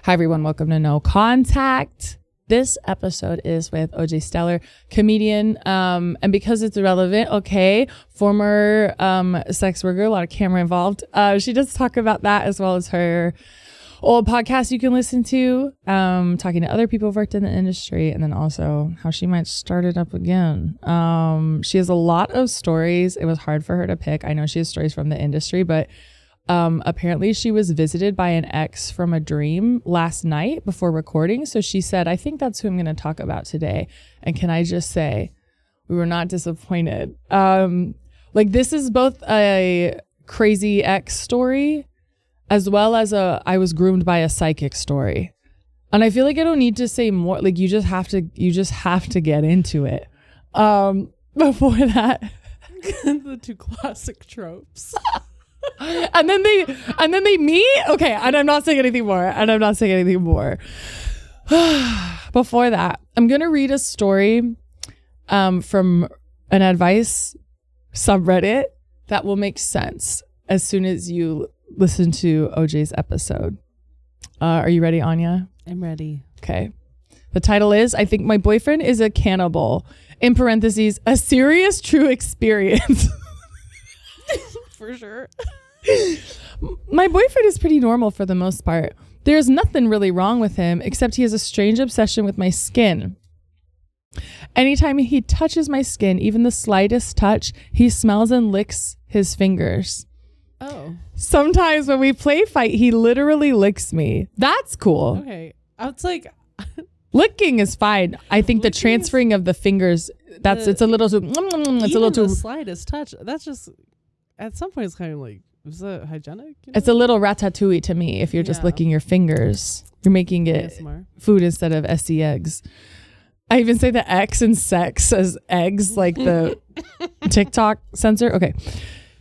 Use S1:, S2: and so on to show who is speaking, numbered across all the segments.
S1: Hi, everyone. Welcome to No Contact. This episode is with OJ Stellar, comedian. And because it's relevant, former sex worker, a lot of camera involved. She does talk about that as well as her old podcast you can listen to, talking to other people who've worked in the industry, and then also how she might start it up again. She has a lot of stories. It was hard for her to pick. I know she has stories from the industry, but apparently she was visited by an ex from a dream last night before recording. So she said, I think that's who I'm going to talk about today. And can I just say, we were not disappointed. This is both a crazy ex story as well as I was groomed by a psychic story. And I feel like I don't need to say more. Like you just have to get into it. Before that,
S2: the two classic tropes.
S1: and then they meet. Okay, and I'm not saying anything more. Before that, I'm gonna read a story from an advice subreddit that will make sense as soon as you listen to OJ's episode. Are you ready, Anya?
S2: I'm ready.
S1: Okay. The title is, I think my boyfriend is a cannibal. In parentheses, a serious true experience.
S2: For sure.
S1: My boyfriend is pretty normal for the most part. There's nothing really wrong with him, except he has a strange obsession with my skin. Anytime he touches my skin, even the slightest touch, he smells and licks his fingers.
S2: Oh.
S1: Sometimes when we play fight, he literally licks me. That's cool.
S2: Okay. It's like...
S1: Licking is fine. I think the transferring of the fingers, it's a little too... It's a little too...
S2: the slightest touch, that's just... At some point, it's kind of like, is that hygienic? You know?
S1: It's a little ratatouille to me if you're just licking your fingers. You're making it food instead of SE eggs. I even say the X in sex as eggs, like the TikTok censor. Okay.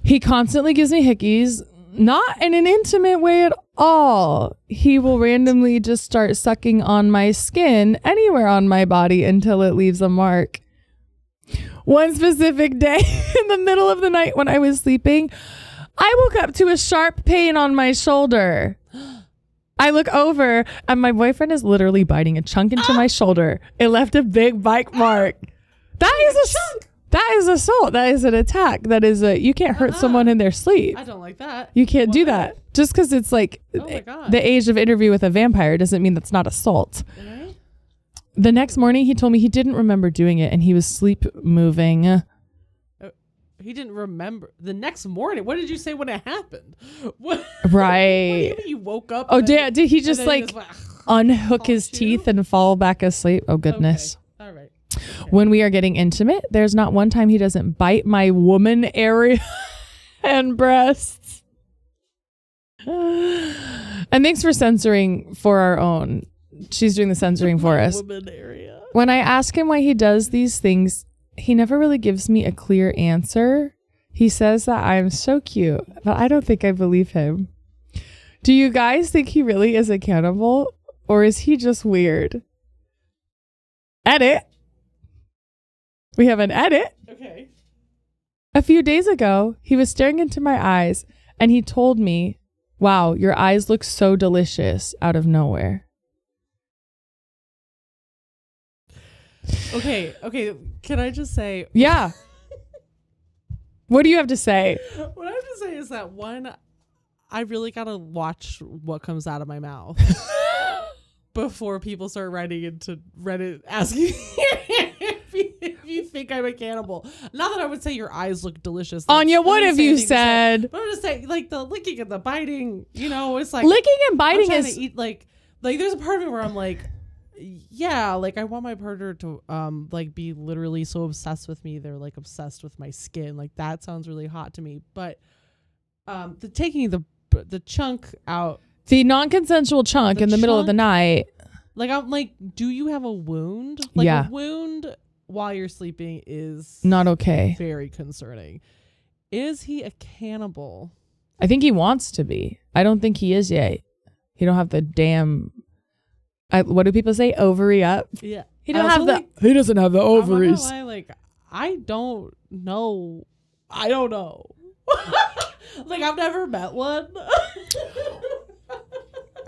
S1: He constantly gives me hickeys, not in an intimate way at all. He will randomly just start sucking on my skin anywhere on my body until it leaves a mark. One specific day in the middle of the night when I was sleeping, I woke up to a sharp pain on my shoulder. I look over and my boyfriend is literally biting a chunk into my shoulder. It left a big bite mark. That is assault. That is an attack. That is you can't hurt someone in their sleep.
S2: I don't like that.
S1: You can't do that. Just because it's like the age of Interview with a Vampire doesn't mean that's not assault. Right? The next morning, he told me he didn't remember doing it and he was sleep moving.
S2: He didn't remember. The next morning? What did you say when it happened? What?
S1: Right.
S2: What do you woke up?
S1: Oh, did he just unhook his teeth and fall back asleep? Oh, goodness.
S2: Okay. All right. Okay.
S1: When we are getting intimate, there's not one time he doesn't bite my woman area and breasts. And thanks for censoring for our own. She's doing the censoring for us.
S2: Woman area.
S1: When I ask him why he does these things, he never really gives me a clear answer. He says that I'm so cute, but I don't think I believe him. Do you guys think he really is a cannibal, or is he just weird? Edit. We have an edit.
S2: Okay.
S1: A few days ago, he was staring into my eyes and he told me, wow, your eyes look so delicious, out of nowhere.
S2: Okay. Can I just say?
S1: Yeah. What do you have to say?
S2: What I have to say is that one, I really gotta watch what comes out of my mouth before people start writing into Reddit asking if you think I'm a cannibal. Not that I would say your eyes look delicious.
S1: Anya, what have you said?
S2: But I'm just saying, like the licking and the biting. It's like
S1: licking and biting is
S2: to eat, like there's a part of me where I'm like. Yeah, like I want my partner to be literally so obsessed with me. They're like obsessed with my skin. Like that sounds really hot to me. But the taking the chunk out,
S1: the non-consensual chunk in the middle of the night.
S2: Like I'm like, do you have a wound? A wound while you're sleeping is
S1: not okay.
S2: Very concerning. Is he a cannibal?
S1: I think he wants to be. I don't think he is yet. He don't have the damn. What do people say? Ovary up.
S2: Yeah.
S1: He doesn't have the ovaries.
S2: I don't know. Like I've never met one.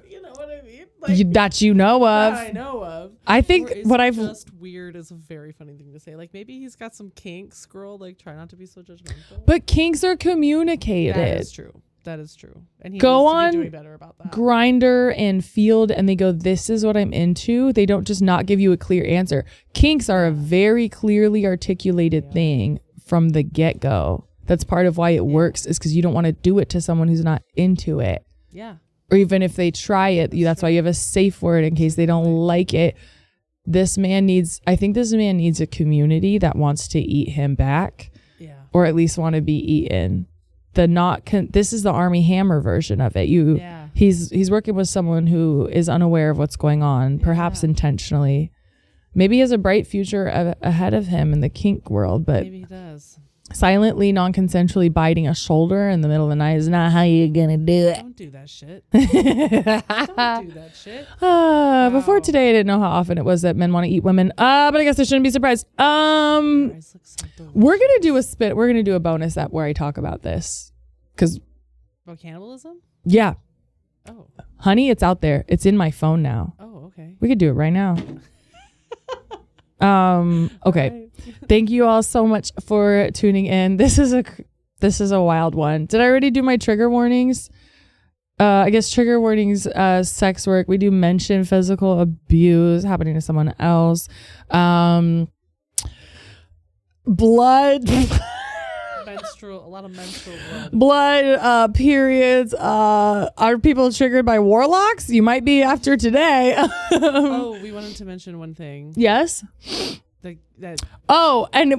S2: You know what I mean?
S1: that you know of.
S2: That I know of.
S1: I think
S2: Or is
S1: what
S2: it
S1: I've
S2: just weird is a very funny thing to say. Like maybe he's got some kinks, girl. Like try not to be so judgmental.
S1: but kinks are communicated.
S2: That is true. That is true. And he
S1: Go
S2: needs to
S1: on
S2: be doing better about that.
S1: Grinder and Field, and they go, this is what I'm into. They don't just not give you a clear answer. Kinks are a very clearly articulated thing from the get-go. That's part of why it works, is because you don't want to do it to someone who's not into it.
S2: Yeah.
S1: Or even if they try it, that's why you have a safe word in case they don't like it. I think this man needs a community that wants to eat him back.
S2: Yeah.
S1: Or at least want to be eaten. This is the Army Hammer version of it. He's working with someone who is unaware of what's going on, perhaps intentionally. Maybe he has a bright future ahead of him in the kink world, but
S2: maybe he does.
S1: Silently, non-consensually biting a shoulder in the middle of the night is not how you're gonna do it.
S2: Don't do that shit. Don't do that shit.
S1: Before today, I didn't know how often it was that men want to eat women. But I guess I shouldn't be surprised. We're gonna do We're gonna do a bonus app where I talk about this, because
S2: about cannibalism.
S1: Yeah.
S2: Oh.
S1: Honey, it's out there. It's in my phone now.
S2: Oh, okay.
S1: We could do it right now. Okay. Right. Thank you all so much for tuning in. This is a wild one. Did I already do my trigger warnings? I guess trigger warnings, sex work. We do mention physical abuse happening to someone else. Blood.
S2: A lot of menstrual
S1: blood, periods. Are people triggered by warlocks? You might be after today.
S2: Oh, we wanted to mention one thing.
S1: Yes.
S2: And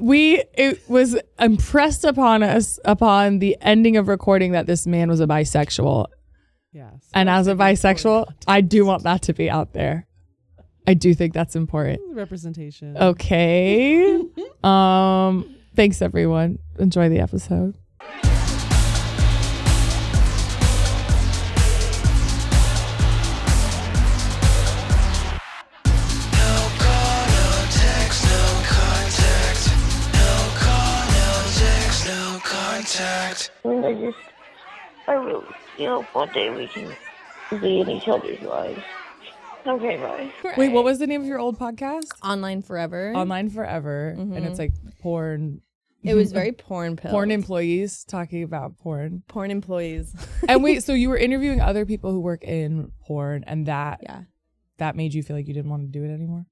S1: it was impressed upon us upon the ending of recording that this man was a bisexual.
S2: Yes.
S1: And as a bisexual, I do want that to be out there. I do think that's important.
S2: Representation.
S1: Okay. Thanks, everyone. Enjoy the episode.
S3: I really hope one day we can be in each other's lives. Okay, bye.
S1: Wait, what was the name of your old podcast?
S4: Online Forever.
S1: Online Forever. And it's like porn.
S4: It was very porn-pilled.
S1: Porn employees talking about porn.
S4: Porn employees.
S1: And wait, so you were interviewing other people who work in porn, and that made you feel like you didn't want to do it anymore?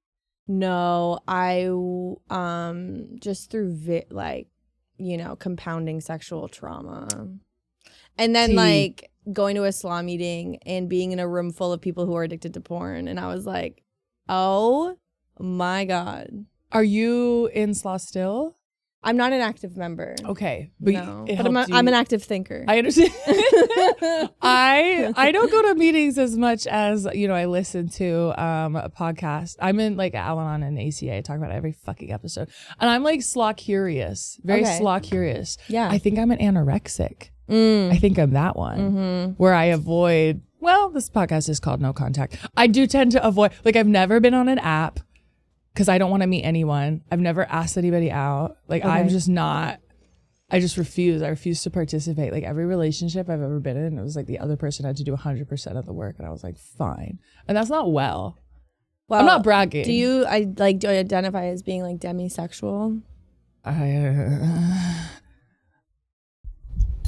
S4: No, I just through compounding sexual trauma. And then like going to a slaw meeting and being in a room full of people who are addicted to porn, and I was like, "Oh my God."
S1: Are you in slaw still?
S4: I'm not an active member.
S1: Okay.
S4: But I'm an active thinker.
S1: I understand. I don't go to meetings as much as, I listen to a podcast. I'm in like Al-Anon and ACA. I talk about it every fucking episode. And I'm like slaw curious. Very slaw curious.
S4: Yeah.
S1: I think I'm an anorexic. I think I'm that one where I avoid, this podcast is called No Contact. I do tend to avoid, like I've never been on an app. Because I don't want to meet anyone. I've never asked anybody out. Like, I'm just not, I just refuse. I refuse to participate. Like, every relationship I've ever been in, it was like the other person had to do 100% of the work. And I was like, fine. And that's not well. I'm not bragging.
S4: Do you identify as being like demisexual?
S1: The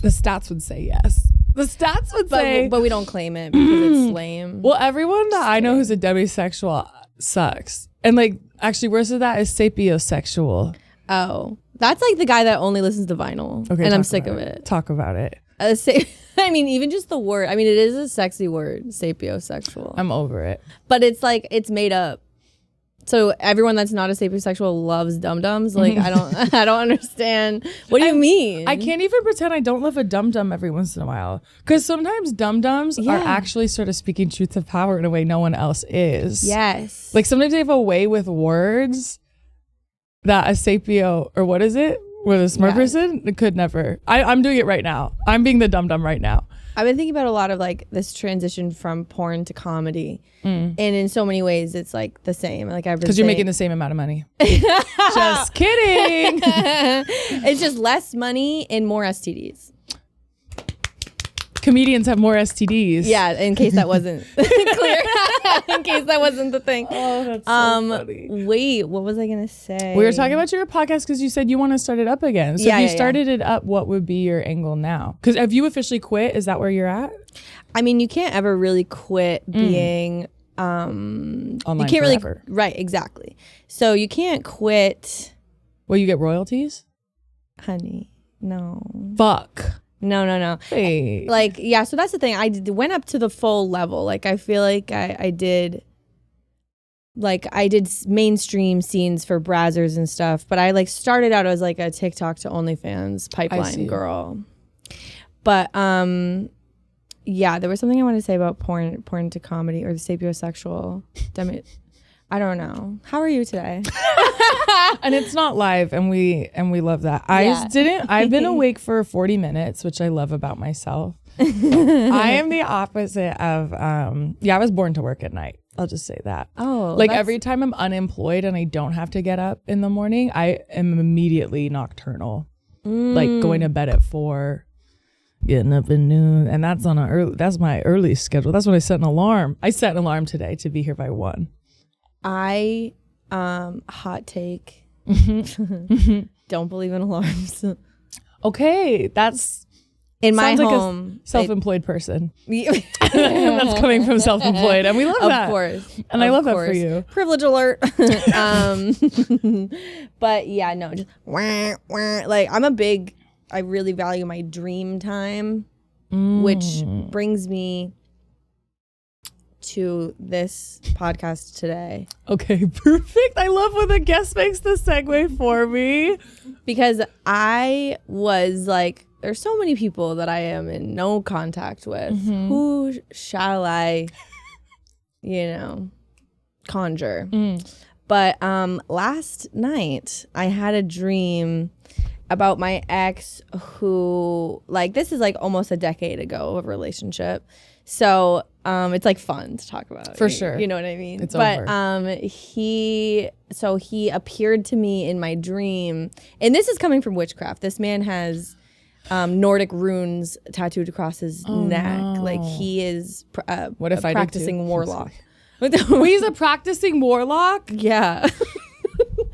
S1: stats would say yes. The stats would say.
S4: But we don't claim it because it's lame.
S1: Well, everyone that I know who's a demisexual sucks. And like, actually worse than that is sapiosexual.
S4: Oh, that's like the guy that only listens to vinyl. Okay, and I'm sick of it.
S1: Talk about it.
S4: I mean, even just the word. I mean, it is a sexy word, sapiosexual.
S1: I'm over it.
S4: But it's like, it's made up. So everyone that's not a sapiosexual loves dum-dums. Like, I don't understand. What do you mean?
S1: I can't even pretend I don't love a dum-dum every once in a while. Because sometimes dum-dums are actually sort of speaking truth to power in a way no one else is.
S4: Yes.
S1: Like sometimes they have a way with words that a sapio, or what is it? With a smart person, it could never. I'm doing it right now. I'm being the dum-dum right now.
S4: I've been thinking about a lot of like this transition from porn to comedy. And in so many ways, it's like the same. Like
S1: because you're making the same amount of money. Just kidding.
S4: It's just less money and more STDs.
S1: Comedians have more STDs.
S4: Yeah, in case that wasn't clear. in case that wasn't the thing.
S1: Oh, that's so funny.
S4: Wait, what was I gonna say?
S1: We were talking about your podcast because you said you want to start it up again. So
S4: Yeah,
S1: if you
S4: yeah,
S1: started it up, what would be your angle now? Because have you officially quit? Is that where you're at?
S4: I mean, you can't ever really quit being
S1: Online
S4: you can't
S1: forever.
S4: really right, exactly. So you can't quit,
S1: Will you get royalties?
S4: honey. No.
S1: Fuck.
S4: No.
S1: Wait.
S4: Like, yeah, so that's the thing. Went up to the full level. Like, I feel like I did mainstream scenes for Brazzers and stuff, but I like started out as like a TikTok to OnlyFans pipeline girl. But yeah, there was something I wanted to say about porn to comedy or the sapiosexual. I don't know. How are you today?
S1: And it's not live, and we love that. I've been awake for 40 minutes, which I love about myself. I am the opposite of I was born to work at night. I'll just say that.
S4: Oh,
S1: like every time I'm unemployed and I don't have to get up in the morning, I am immediately nocturnal. Like going to bed at 4, getting up at noon, and that's that's my early schedule. That's when I set an alarm. I set an alarm today to be here by 1.
S4: I hot take. Don't believe in alarms.
S1: Okay, that's
S4: in my
S1: sounds
S4: home.
S1: Like a self-employed person. That's coming from self-employed, and we love that.
S4: Of course,
S1: and I love that for you.
S4: Privilege alert. But yeah, no, just like I really value my dream time, which brings me to this podcast today.
S1: Okay, perfect. I love when the guest makes the segue for me.
S4: Because I was like, there's so many people that I am in no contact with. Who shall I, conjure? But last night I had a dream about my ex who, like, this is like almost a decade ago of a relationship. So it's like fun to talk about.
S1: For sure.
S4: You know what I mean?
S1: It's
S4: but
S1: over.
S4: He appeared to me in my dream. And this is coming from witchcraft. This man has Nordic runes tattooed across his neck.
S1: No.
S4: Like he is
S1: What if
S4: a
S1: I did
S4: practicing
S1: too?
S4: warlock.
S1: He's a practicing warlock?
S4: Yeah.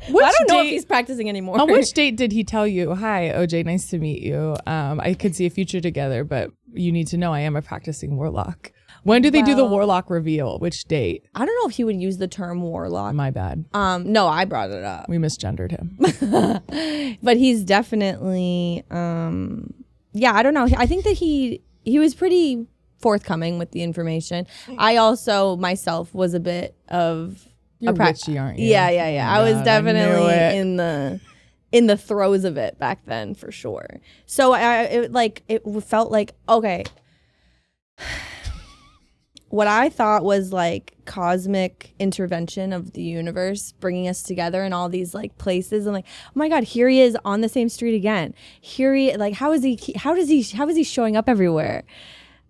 S4: I don't know if he's practicing anymore.
S1: On which date did he tell you, hi, OJ, nice to meet you. I could see a future together, but you need to know I am a practicing warlock. When do they do the warlock reveal? Which date?
S4: I don't know if he would use the term warlock.
S1: My bad.
S4: No, I brought it up.
S1: We misgendered him.
S4: But he's definitely, I don't know. I think that he was pretty forthcoming with the information. I also myself was a bit of
S1: You're witchy, aren't you?
S4: Yeah.
S1: Oh
S4: I was
S1: God,
S4: definitely
S1: I knew it.
S4: in the throes of it back then for sure. So it felt like, okay, what I thought was like cosmic intervention of the universe bringing us together in all these like places. And like, oh my God, here he is on the same street again. How is he showing up everywhere?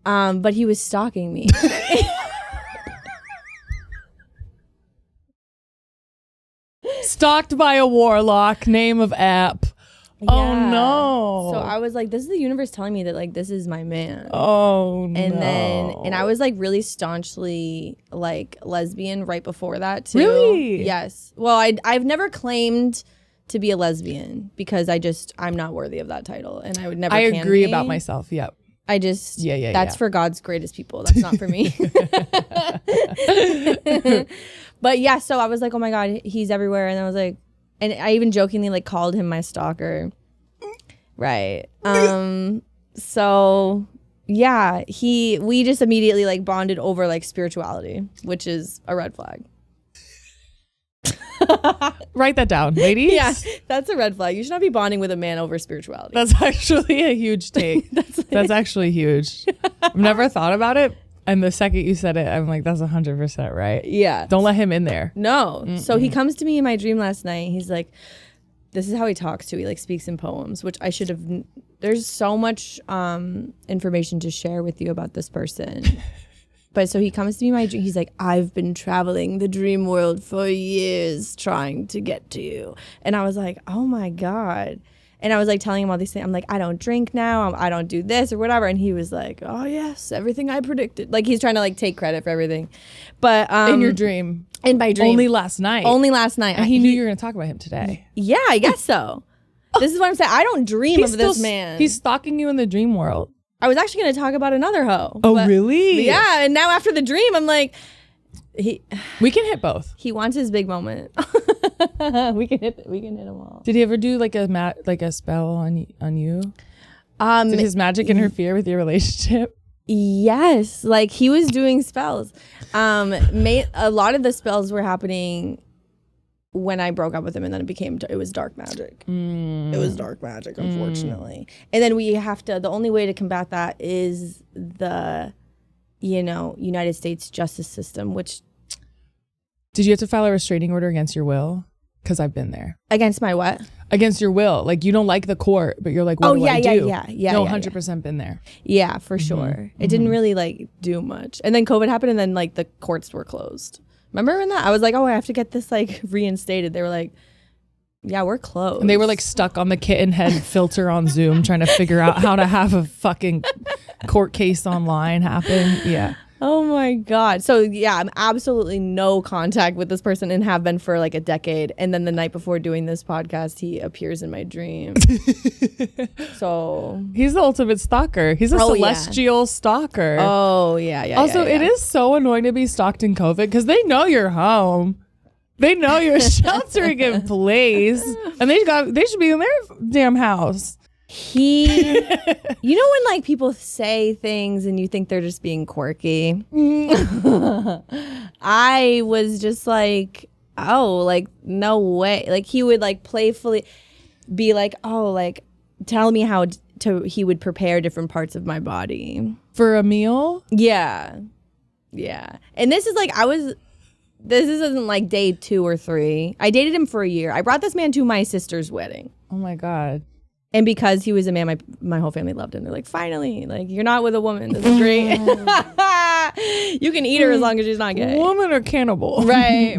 S4: But he was stalking me.
S1: Stalked by a warlock, name of app. Oh
S4: Yeah.
S1: no.
S4: So I was like, this is the universe telling me that like this is my man.
S1: Oh no.
S4: And I was like really staunchly like lesbian right before that too.
S1: Really?
S4: Yes. Well, I've never claimed to be a lesbian because I'm not worthy of that title, and I would never.
S1: I
S4: can
S1: agree
S4: be.
S1: about myself. Yep.
S4: I just
S1: Yeah.
S4: That's for God's greatest people. That's not for me. But yeah, so I was like, oh my God, he's everywhere, and I was like, and I even jokingly like called him my stalker. Right. So yeah, we just immediately like bonded over like spirituality, which is a red flag.
S1: Write that down, ladies.
S4: Yeah, that's a red flag. You should not be bonding with a man over spirituality.
S1: That's actually a huge take. That's actually huge. I've never thought about it. And the second you said it, I'm like, that's 100% right.
S4: Yeah.
S1: Don't let him in there.
S4: No. Mm-mm. So he comes to me in my dream last night. He's like, this is how he talks to. He like speaks in poems, which I should have. There's so much information to share with you about this person. But so he comes to me in my dream. He's like, I've been traveling the dream world for years trying to get to you. And I was like, oh my God. And I was like telling him all these things. I'm like, I don't drink now. I don't do this or whatever. And he was like, oh yes, everything I predicted. Like he's trying to like take credit for everything. But
S1: in your dream.
S4: In my dream.
S1: Only last night.
S4: And
S1: he knew you were going to talk about him today.
S4: Yeah, I guess so. This is what I'm saying. I don't dream of this man.
S1: He's stalking you in the dream world.
S4: I was actually going to talk about another hoe.
S1: Oh, really?
S4: Yeah. And now after the dream, I'm like,
S1: we can hit both.
S4: He wants his big moment. we can hit them all.
S1: Did he ever do like a spell on you? Did his magic interfere with your relationship?
S4: Yes, like he was doing spells. A lot of the spells were happening when I broke up with him, and then it was dark magic. It was dark magic, unfortunately. And then the only way to combat that is the United States justice system, which...
S1: Did you have to file a restraining order against your will? Because I've been there.
S4: Against my what?
S1: Against your will. Like, you don't like the court, but you're like, what do I do?
S4: Yeah.
S1: No, 100% been there.
S4: Yeah, for sure. It didn't really, like, do much. And then COVID happened, and then, like, the courts were closed. Remember when that? I was like, oh, I have to get this, like, reinstated. They were like, yeah, we're closed.
S1: And they were, like, stuck on the kitten head filter on Zoom trying to figure out how to have a fucking court case online happen. Yeah.
S4: Oh my God. So yeah, I'm absolutely no contact with this person and have been for like a decade. And then the night before doing this podcast, he appears in my dream. So
S1: he's the ultimate stalker. He's a celestial stalker.
S4: Oh yeah. Also,
S1: it is so annoying to be stalked in COVID because they know you're home. They know you're sheltering in place, and they should be in their damn house.
S4: When like people say things and you think they're just being quirky. I was just like, oh, like no way. Like he would like playfully be like, oh, like tell me how he would prepare different parts of my body
S1: for a meal.
S4: Yeah. And this is like this isn't like day 2 or 3. I dated him for a year. I brought this man to my sister's wedding.
S1: Oh my God.
S4: And because he was a man, my whole family loved him. They're like, finally, like you're not with a woman. This is great. You can eat her as long as she's not gay.
S1: Woman or cannibal.
S4: Right.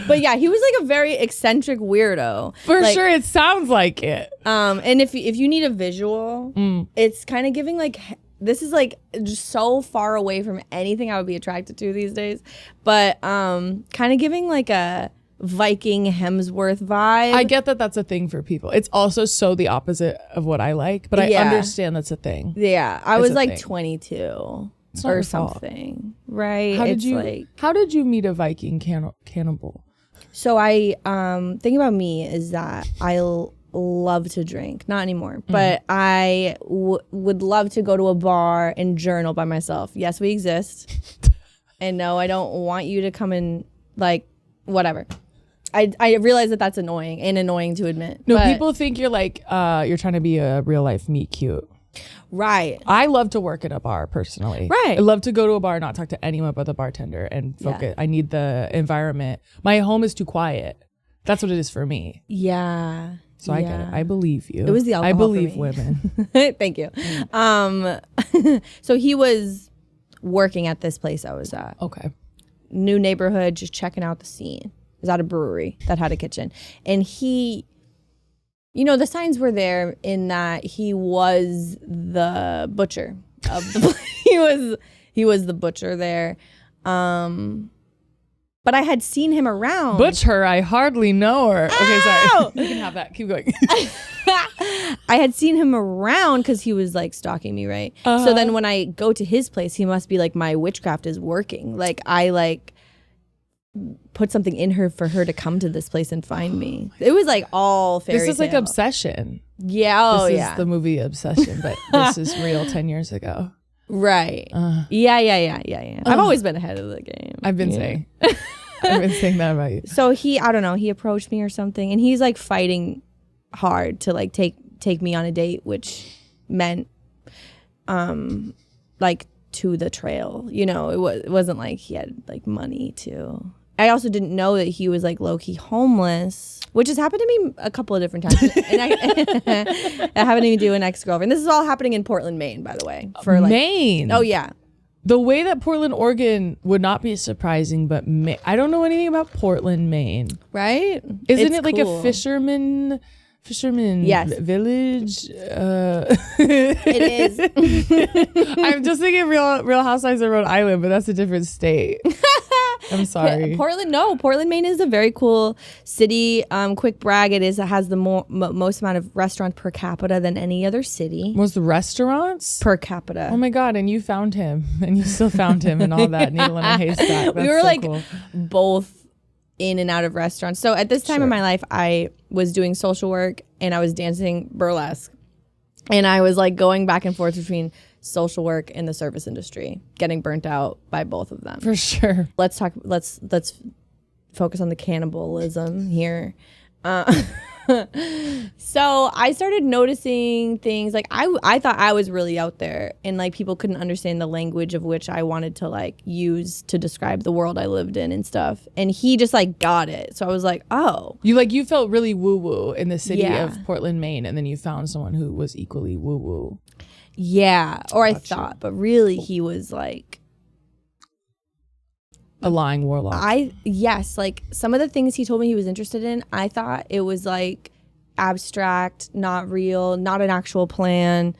S4: But yeah, he was like a very eccentric weirdo.
S1: For sure, it sounds like it.
S4: And if you need a visual, it's kind of giving like... This is like just so far away from anything I would be attracted to these days. But kind of giving like a... Viking Hemsworth vibe.
S1: I get that that's a thing for people. It's also so the opposite of what I like, but I understand that's a thing.
S4: Yeah, I was like 22 or something, right? How
S1: did you meet a Viking cannibal?
S4: So thing about me is that I love to drink, not anymore, but I would love to go to a bar and journal by myself. Yes, we exist, and no, I don't want you to come and like whatever. I realize that that's annoying to admit.
S1: No, people think you're like, you're trying to be a real life meet cute.
S4: Right.
S1: I love to work at a bar personally.
S4: Right.
S1: I love to go to a bar, not talk to anyone but the bartender and focus. Yeah. I need the environment. My home is too quiet. That's what it is for me.
S4: Yeah.
S1: So I get it. I believe you.
S4: It was the alcohol.
S1: I believe women.
S4: Thank you. So he was working at this place I was at.
S1: Okay.
S4: New neighborhood, just checking out the scene. It was at a brewery that had a kitchen. And he, the signs were there in that he was the butcher of the place. He was the butcher there. But I had seen him around.
S1: ButcHer, I hardly know her. Okay, sorry. You can have that. Keep going.
S4: I had seen him around because he was like stalking me, right? So then when I go to his place, he must be like, my witchcraft is working. Like I like put something in her for her to come to this place and find me. It was like all fairy tale.
S1: This is like Obsession.
S4: Yeah.
S1: This is the movie Obsession, but this is real 10 years ago.
S4: Right. Yeah. I've always been ahead of the game.
S1: I've been saying that about you.
S4: So I don't know, he approached me or something, and he's like fighting hard to like take me on a date, which meant like to the trail. It wasn't like he had like money to. I also didn't know that he was like low-key homeless, which has happened to me a couple of different times. And I happened to do an ex-girlfriend. This is all happening in Portland, Maine, by the way.
S1: For like, Maine?
S4: Oh, yeah.
S1: The way that Portland, Oregon would not be surprising, but I don't know anything about Portland, Maine.
S4: Right?
S1: Isn't it like a fisherman
S4: Yes.
S1: village?
S4: It is.
S1: I'm just thinking Real Housewives of Rhode Island, but that's a different state. I'm sorry.
S4: Portland, Maine is a very cool city. Quick brag, it has the most amount of restaurants per capita than any other city.
S1: Most restaurants?
S4: Per capita.
S1: Oh my God, and you found him. And you still found him and all that. Needle in a haystack.
S4: We were
S1: so
S4: like
S1: cool.
S4: both in and out of restaurants. So at this time in my life, I was doing social work and I was dancing burlesque. And I was like going back and forth between social work and the service industry, getting burnt out by both of them.
S1: For sure.
S4: Let's focus on the cannibalism here. So I started noticing things like I thought I was really out there and like people couldn't understand the language of which I wanted to like use to describe the world I lived in and stuff. And he just like got it. So I was like, oh.
S1: You felt really woo-woo in the city
S4: Yeah.
S1: of Portland, Maine, and then you found someone who was equally woo-woo.
S4: Yeah. Or I thought, but really he was like
S1: A lying warlock.
S4: Yes, like some of the things he told me he was interested in, I thought it was like abstract, not real, not an actual plan.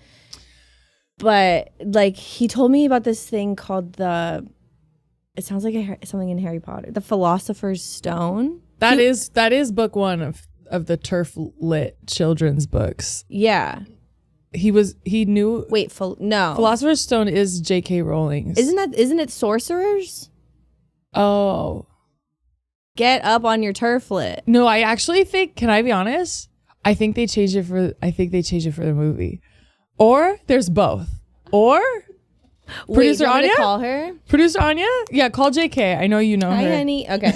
S4: But like he told me about this thing called it sounds like something in Harry Potter, the Philosopher's Stone.
S1: That is book one of the turf lit children's books.
S4: Yeah.
S1: He knew.
S4: Wait, no.
S1: Philosopher's Stone is J.K. Rowling's.
S4: Isn't it sorcerers?
S1: Oh.
S4: Get up on your turf lit.
S1: No, I actually think, can I be honest? I think they changed it for the movie. Or there's both. Or Producer
S4: Wait,
S1: Anya?
S4: call her.
S1: Producer Anya? Yeah, call JK. I know you know
S4: Hi,
S1: her.
S4: honey. Okay.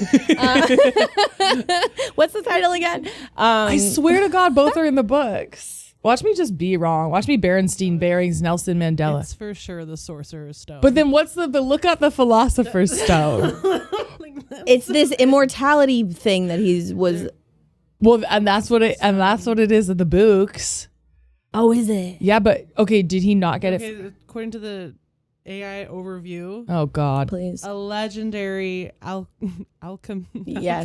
S4: What's the title again?
S1: I swear to God, both are in the books. Watch me just be wrong. Watch me Berenstein Bearings Nelson Mandela.
S2: It's for sure the Sorcerer's Stone.
S1: But then but look at the Philosopher's Stone.
S4: It's this immortality thing that was.
S1: Well, and that's what it is in the books.
S4: Oh, is it?
S1: Yeah, but okay, did he not get it?
S2: According to the AI overview,
S1: Oh God.
S4: Please.
S2: a legendary
S4: Yes.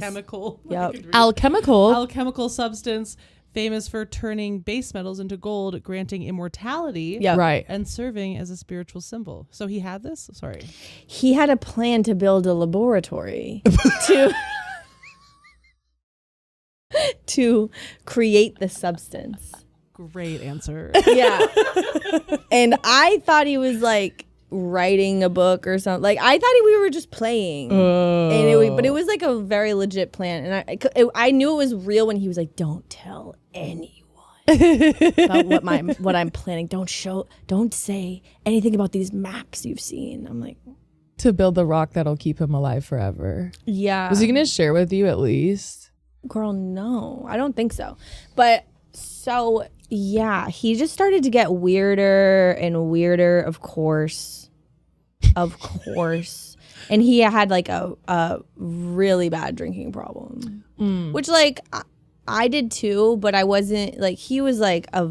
S2: alchemical
S4: Yep.
S2: alchemical substance famous for turning base metals into gold, granting immortality,
S4: Yep.
S1: Right.
S2: and serving as a spiritual symbol. So he had this? Sorry.
S4: He had a plan to build a laboratory to create the substance.
S2: Great answer.
S4: Yeah. And I thought he was like writing a book or something. Like I thought we were just playing. But it was like a very legit plan. And I knew it was real when he was like, "Don't tell anyone about what I'm planning. Don't say anything about these maps you've seen." I'm like,
S1: To build the rock that'll keep him alive forever.
S4: yeah.
S1: Was he gonna share with you at least?
S4: Girl, no, I don't think so. But so yeah, he just started to get weirder and weirder, of course. And he had like a really bad drinking problem, which like I did too, but I wasn't like, he was like a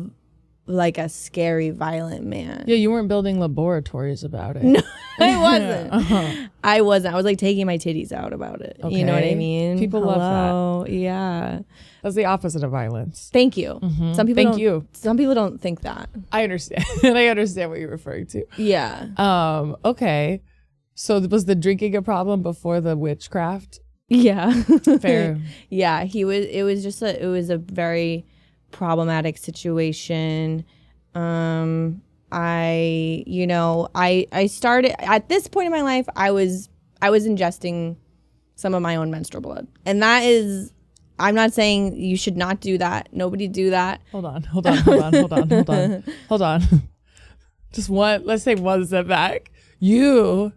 S4: scary, violent man.
S1: Yeah, you weren't building laboratories about it.
S4: No, I wasn't.
S1: Uh-huh.
S4: I wasn't. I was like taking my titties out about it. You know what I
S1: Okay.
S4: mean?
S1: People love
S4: that. Yeah.
S1: That's the opposite of violence.
S4: Thank you. Some people
S1: Thank you.
S4: Some people don't think that.
S1: I understand. And I understand what you're referring to.
S4: Yeah.
S1: Okay. So was the drinking a problem before the witchcraft?
S4: Yeah.
S1: Fair.
S4: Yeah. It was a very problematic situation. I started at this point in my life, I was ingesting some of my own menstrual blood. And that is, I'm not saying you should not do that. Nobody do that.
S1: Hold on. Just let's take one step back. You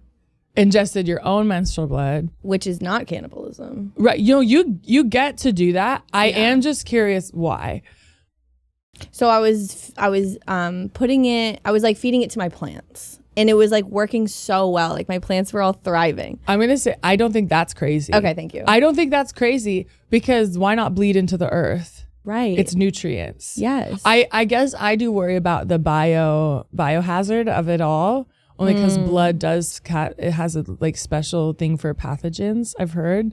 S1: ingested your own menstrual blood.
S4: Which is not cannibalism.
S1: Right. You get to do that. I am just curious why.
S4: So I was feeding it to my plants. And it was like working so well. Like my plants were all thriving.
S1: I'm going to say, I don't think that's crazy.
S4: Okay, thank you.
S1: I don't think that's crazy because why not bleed into the earth?
S4: Right.
S1: It's nutrients.
S4: Yes.
S1: I guess I do worry about the biohazard of it all, only because blood does it has a like special thing for pathogens, I've heard.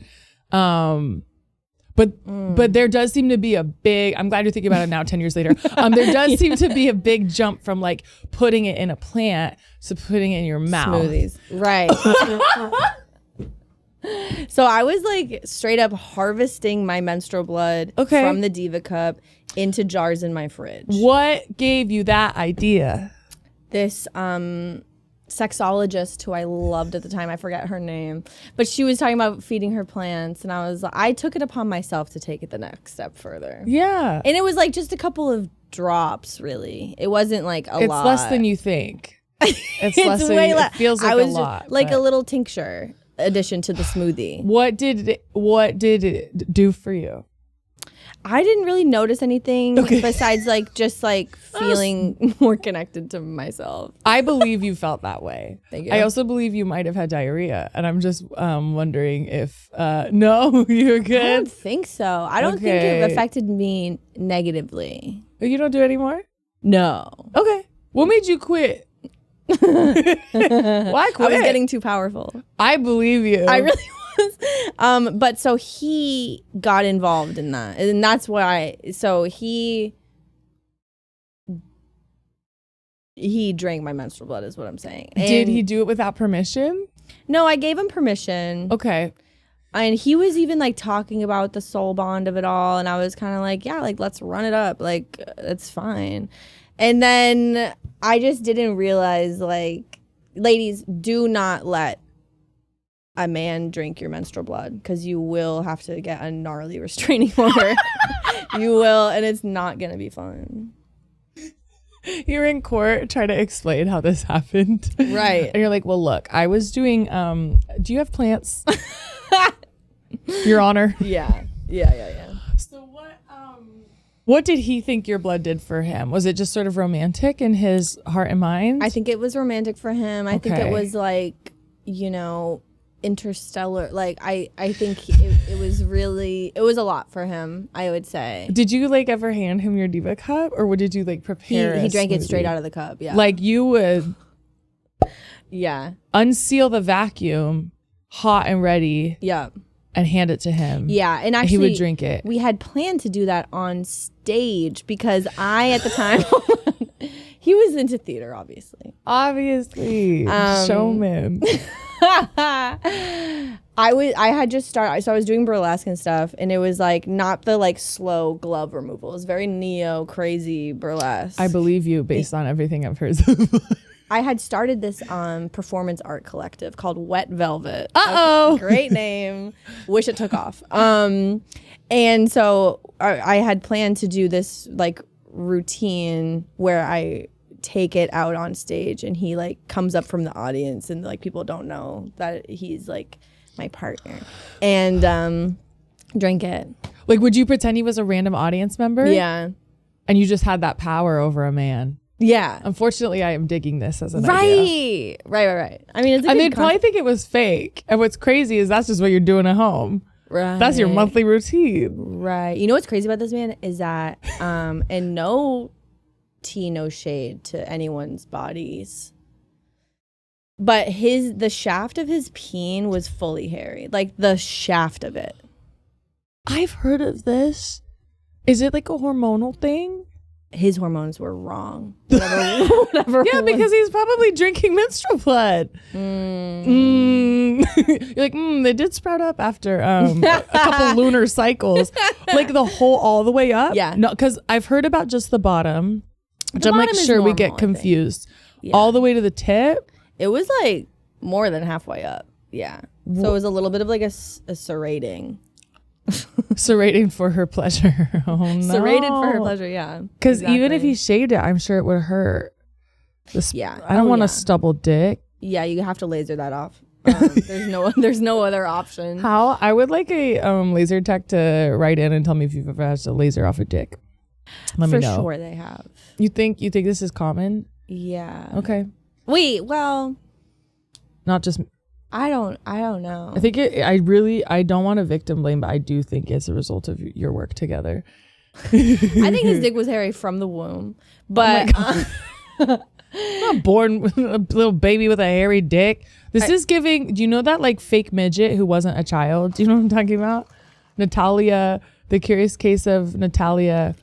S1: But there does seem to be a big, I'm glad you're thinking about it now 10 years later. There does seem to be a big jump from like putting it in a plant to putting it in your mouth.
S4: Smoothies. Right. So I was like straight up harvesting my menstrual blood from the Diva cup into jars in my fridge.
S1: What gave you that idea?
S4: This sexologist who I loved at the time, I forget her name, but she was talking about feeding her plants, and I took it upon myself to take it the next step further.
S1: Yeah.
S4: And it was like just a couple of drops, really. It wasn't like a lot.
S1: It's less than you think. It's less than it feels like a lot.
S4: Like a little tincture addition to the smoothie.
S1: What did it do for you?
S4: I didn't really notice anything besides like just like feeling more connected to myself.
S1: I believe you felt that way.
S4: Thank you.
S1: I also believe you might have had diarrhea, and I'm just wondering if no, you're good.
S4: I don't think so. I don't think it affected me negatively.
S1: You don't do it anymore?
S4: No.
S1: Okay. What made you quit? Why quit?
S4: I was getting too powerful.
S1: I believe you.
S4: I really was. But so he got involved in that, and that's why. So he drank my menstrual blood, is what I'm saying.
S1: Did he do it without permission?
S4: No, I gave him permission.
S1: Okay.
S4: And he was even like talking about the soul bond of it all, and I was kind of like, yeah, like let's run it up, like it's fine. And then I just didn't realize, like, ladies, do not let a man drink your menstrual blood, because you will have to get a gnarly restraining order. You will, and it's not gonna be fun.
S1: You're in court trying to explain how this happened,
S4: right?
S1: And you're like, well, look, I was doing do you have plants? Your Honor.
S4: Yeah.
S1: So what did he think your blood did for him? Was it just sort of romantic in his heart and mind?
S4: I think it was romantic for him. I think it was like, interstellar. Like I think it was really, it was a lot for him, I would say.
S1: Did you like ever hand him your Diva cup, or what did you like prepare?
S4: He drank it straight out of the cup. Yeah.
S1: Like you would unseal the vacuum hot and ready.
S4: Yeah.
S1: And hand it to him.
S4: Yeah, and actually
S1: he would drink it.
S4: We had planned to do that on stage because I, at the time, he was into theater, obviously.
S1: Showman.
S4: I had just started, so I was doing burlesque and stuff, and it was like not the like slow glove removal. It was very neo crazy burlesque.
S1: I believe you based on everything I've heard.
S4: I had started this performance art collective called Wet Velvet.
S1: Uh-oh.
S4: Great name. Wish it took off. And so I had planned to do this like routine where I take it out on stage, and he like comes up from the audience, and like people don't know that he's like my partner, and drink it.
S1: Like, would you pretend he was a random audience member?
S4: Yeah.
S1: And you just had that power over a man.
S4: Yeah.
S1: Unfortunately, I am digging this as an idea.
S4: Right. I mean, it's
S1: and they'd probably think it was fake. And what's crazy is that's just what you're doing at home.
S4: Right.
S1: That's your monthly routine.
S4: Right. You know what's crazy about this man is that, and no tea, no shade to anyone's bodies, but the shaft of his peen was fully hairy. Like the shaft of it.
S1: I've heard of this. Is it like a hormonal thing?
S4: His hormones were wrong. Whatever.
S1: Yeah, because he's probably drinking menstrual blood. You're like, they did sprout up after a couple lunar cycles. Like all the way up?
S4: Yeah.
S1: No, because I've heard about just the bottom, which I'm like, sure, we get confused.
S4: Yeah.
S1: All the way to the tip?
S4: It was like more than halfway up. Yeah. So it was a little bit of like a serrating.
S1: Serrating for her pleasure. Oh no.
S4: Serrated for her pleasure, yeah.
S1: Because even if he shaved it, I'm sure it would hurt. I don't want a stubble dick.
S4: Yeah, you have to laser that off. There's no other option.
S1: How? I would like a laser tech to write in and tell me if you've ever had to laser off a dick. Let me know.
S4: For sure they have.
S1: You think this is common?
S4: Yeah.
S1: Okay.
S4: Wait, well,
S1: not just
S4: I don't know.
S1: I think I don't want to victim blame, but I do think it's a result of your work together.
S4: I think his dick was hairy from the womb, but
S1: I'm not born with a little baby with a hairy dick. This is giving. Do you know that like fake midget who wasn't a child? Do you know what I'm talking about? Natalia, The Curious Case of Natalia.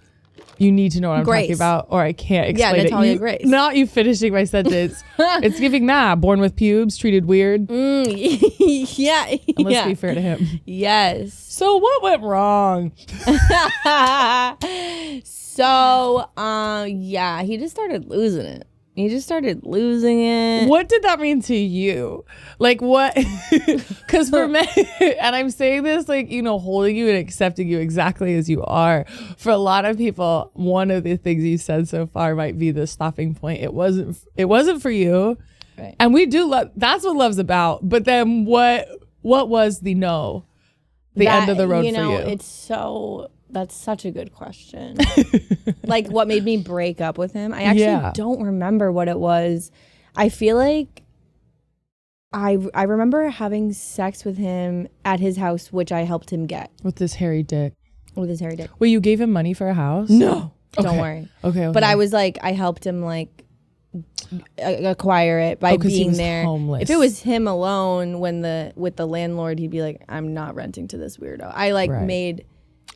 S1: You need to know what I'm talking about, or I can't explain
S4: Natalia
S1: it.
S4: Grace.
S1: Not you finishing my sentence. It's giving born with pubes, treated weird.
S4: Yeah.
S1: And let's be fair to him.
S4: Yes.
S1: So what went wrong?
S4: So, yeah, he just started losing it.
S1: What did that mean to you? Like what? Because for me, and I'm saying this like, you know, holding you and accepting you exactly as you are. For a lot of people, one of the things you said so far might be the stopping point. It wasn't for you.
S4: Right.
S1: And we do love, that's what love's about. But then what was the no? The end of the road for you?
S4: That's such a good question. Like what made me break up with him? I actually don't remember what it was. I feel like I remember having sex with him at his house, which I helped him get.
S1: With this hairy dick.
S4: Wait,
S1: you gave him money for a house?
S4: No.
S1: Okay.
S4: Don't worry.
S1: Okay.
S4: But I was like, I helped him like acquire it by being there.
S1: Homeless.
S4: If it was him alone with the landlord, he'd be like, I'm not renting to this weirdo. I made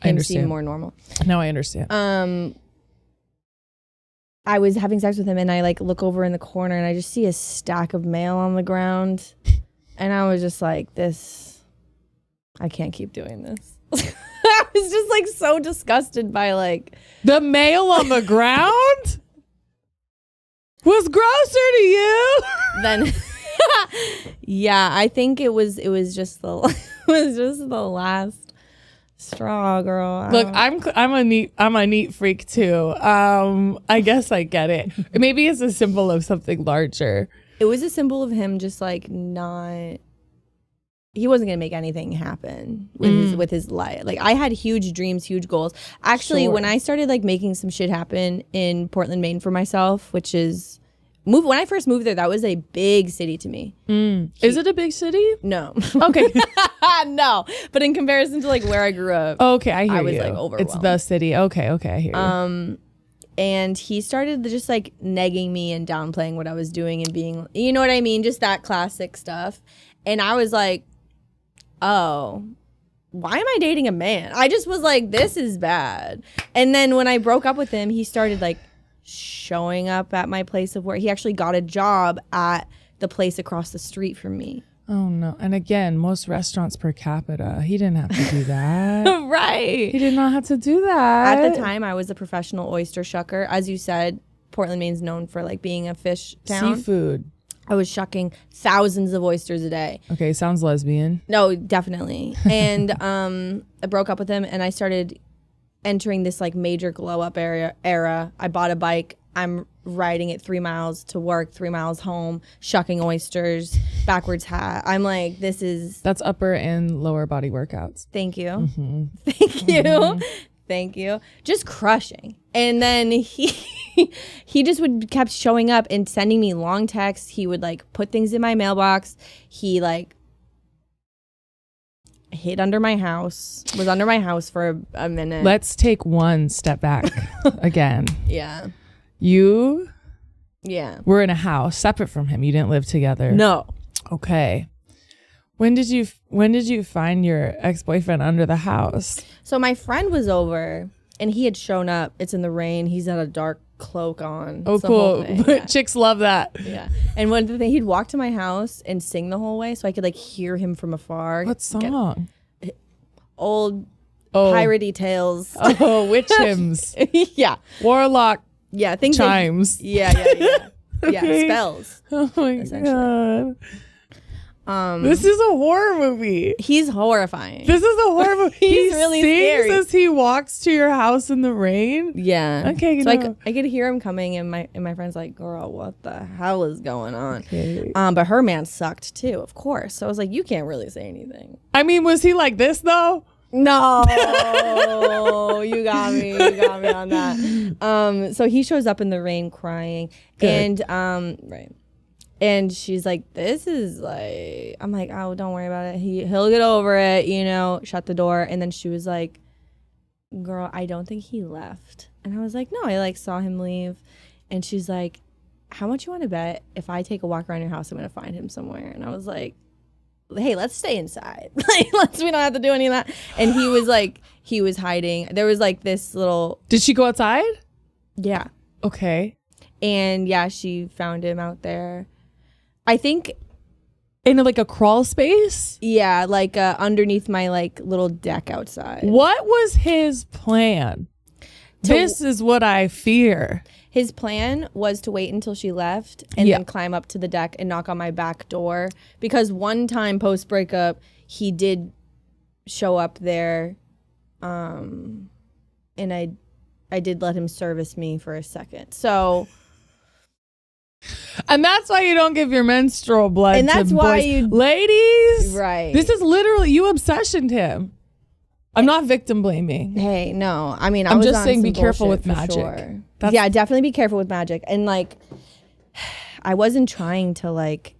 S4: him seem more normal.
S1: Now I understand.
S4: I was having sex with him and I like look over in the corner and I just see a stack of mail on the ground. And I was just like, I can't keep doing this. I was just like so disgusted by like.
S1: The mail on the ground was grosser to you.
S4: Then, yeah, I think it was just the last straw, girl.
S1: Look, I'm a neat freak too. I guess I get it. Maybe it's a symbol of something larger.
S4: It was a symbol of him just like not. He wasn't gonna make anything happen with his life. Like I had huge dreams, huge goals. Actually, when I started like making some shit happen in Portland, Maine for myself, which is when I first moved there, that was a big city to me.
S1: Is it a big city?
S4: No.
S1: Okay.
S4: No. But in comparison to like where I grew up.
S1: Okay, I hear you.
S4: I was like overwhelmed.
S1: It's the city. Okay, I hear you.
S4: And he started just like negging me and downplaying what I was doing and being, you know what I mean? Just that classic stuff. And I was like, oh, why am I dating a man? I just was like, this is bad. And then when I broke up with him, he started like showing up at my place of work. He actually got a job at the place across the street from me.
S1: Oh no. And again, most restaurants per capita. He didn't have to do that.
S4: Right.
S1: He did not have to do that.
S4: At the time, I was a professional oyster shucker. As you said, Portland, Maine's known for like being a fish town.
S1: Seafood.
S4: I was shucking thousands of oysters a day.
S1: Okay, sounds lesbian.
S4: No, definitely. And I broke up with him and I started entering this like major glow up era. I bought a bike. I'm riding it 3 miles to work, 3 miles home, shucking oysters, backwards hat. I'm like, that's
S1: upper and lower body workouts.
S4: Thank you.
S1: Mm-hmm.
S4: Thank you. Mm-hmm. Thank you. Just crushing. And then he just kept showing up and sending me long texts. He would like put things in my mailbox. He like hid under my house, was under my house for a minute.
S1: Let's take one step back again.
S4: Yeah.
S1: You were in a house separate from him. You didn't live together.
S4: No.
S1: Okay. When did you find your ex-boyfriend under the house?
S4: So my friend was over and he had shown up. It's in the rain. He's had a dark cloak on.
S1: Oh, cool. Yeah. Chicks love that.
S4: Yeah. And one thing, he'd walk to my house and sing the whole way so I could like hear him from afar.
S1: What song?
S4: Old piratey tales.
S1: Oh, witch hymns.
S4: Yeah.
S1: Warlock.
S4: Yeah. Things
S1: chimes.
S4: Like, yeah. Okay. Spells.
S1: Oh my God. This is a horror movie.
S4: He's horrifying.
S1: This is a horror movie.
S4: He's really scary.
S1: As he walks to your house in the rain.
S4: Yeah.
S1: Okay.
S4: So I could hear him coming, and my friend's like, "Girl, what the hell is going on?"
S1: Okay.
S4: But her man sucked too, of course. So I was like, "You can't really say anything."
S1: I mean, was he like this though?
S4: No, you got me on that. So he shows up in the rain crying. Good. And right. And she's like, this is like, I'm like, oh, don't worry about it. He'll get over it, shut the door. And then she was like, girl, I don't think he left. And I was like, no, I like saw him leave. And she's like, how much you want to bet if I take a walk around your house, I'm going to find him somewhere? And I was like, hey, let's stay inside. Like, we don't have to do any of that. And he was hiding. There was like this little.
S1: Did she go outside?
S4: Yeah.
S1: Okay.
S4: And yeah, she found him out there. I think.
S1: In like a crawl space?
S4: Yeah, like underneath my like little deck outside.
S1: What was his plan? This is what I fear.
S4: His plan was to wait until she left and then climb up to the deck and knock on my back door. Because one time post breakup, he did show up there, and I did let him service me for a second. So.
S1: And that's why you don't give your menstrual blood
S4: and that's
S1: to
S4: why
S1: boys.
S4: you
S1: Ladies,
S4: right.
S1: This is literally, you obsessioned him. I'm not victim blaming.
S4: Hey, no. I mean,
S1: I'm just saying be careful with magic.
S4: Sure. Yeah, definitely be careful with magic. And like, I wasn't trying to like,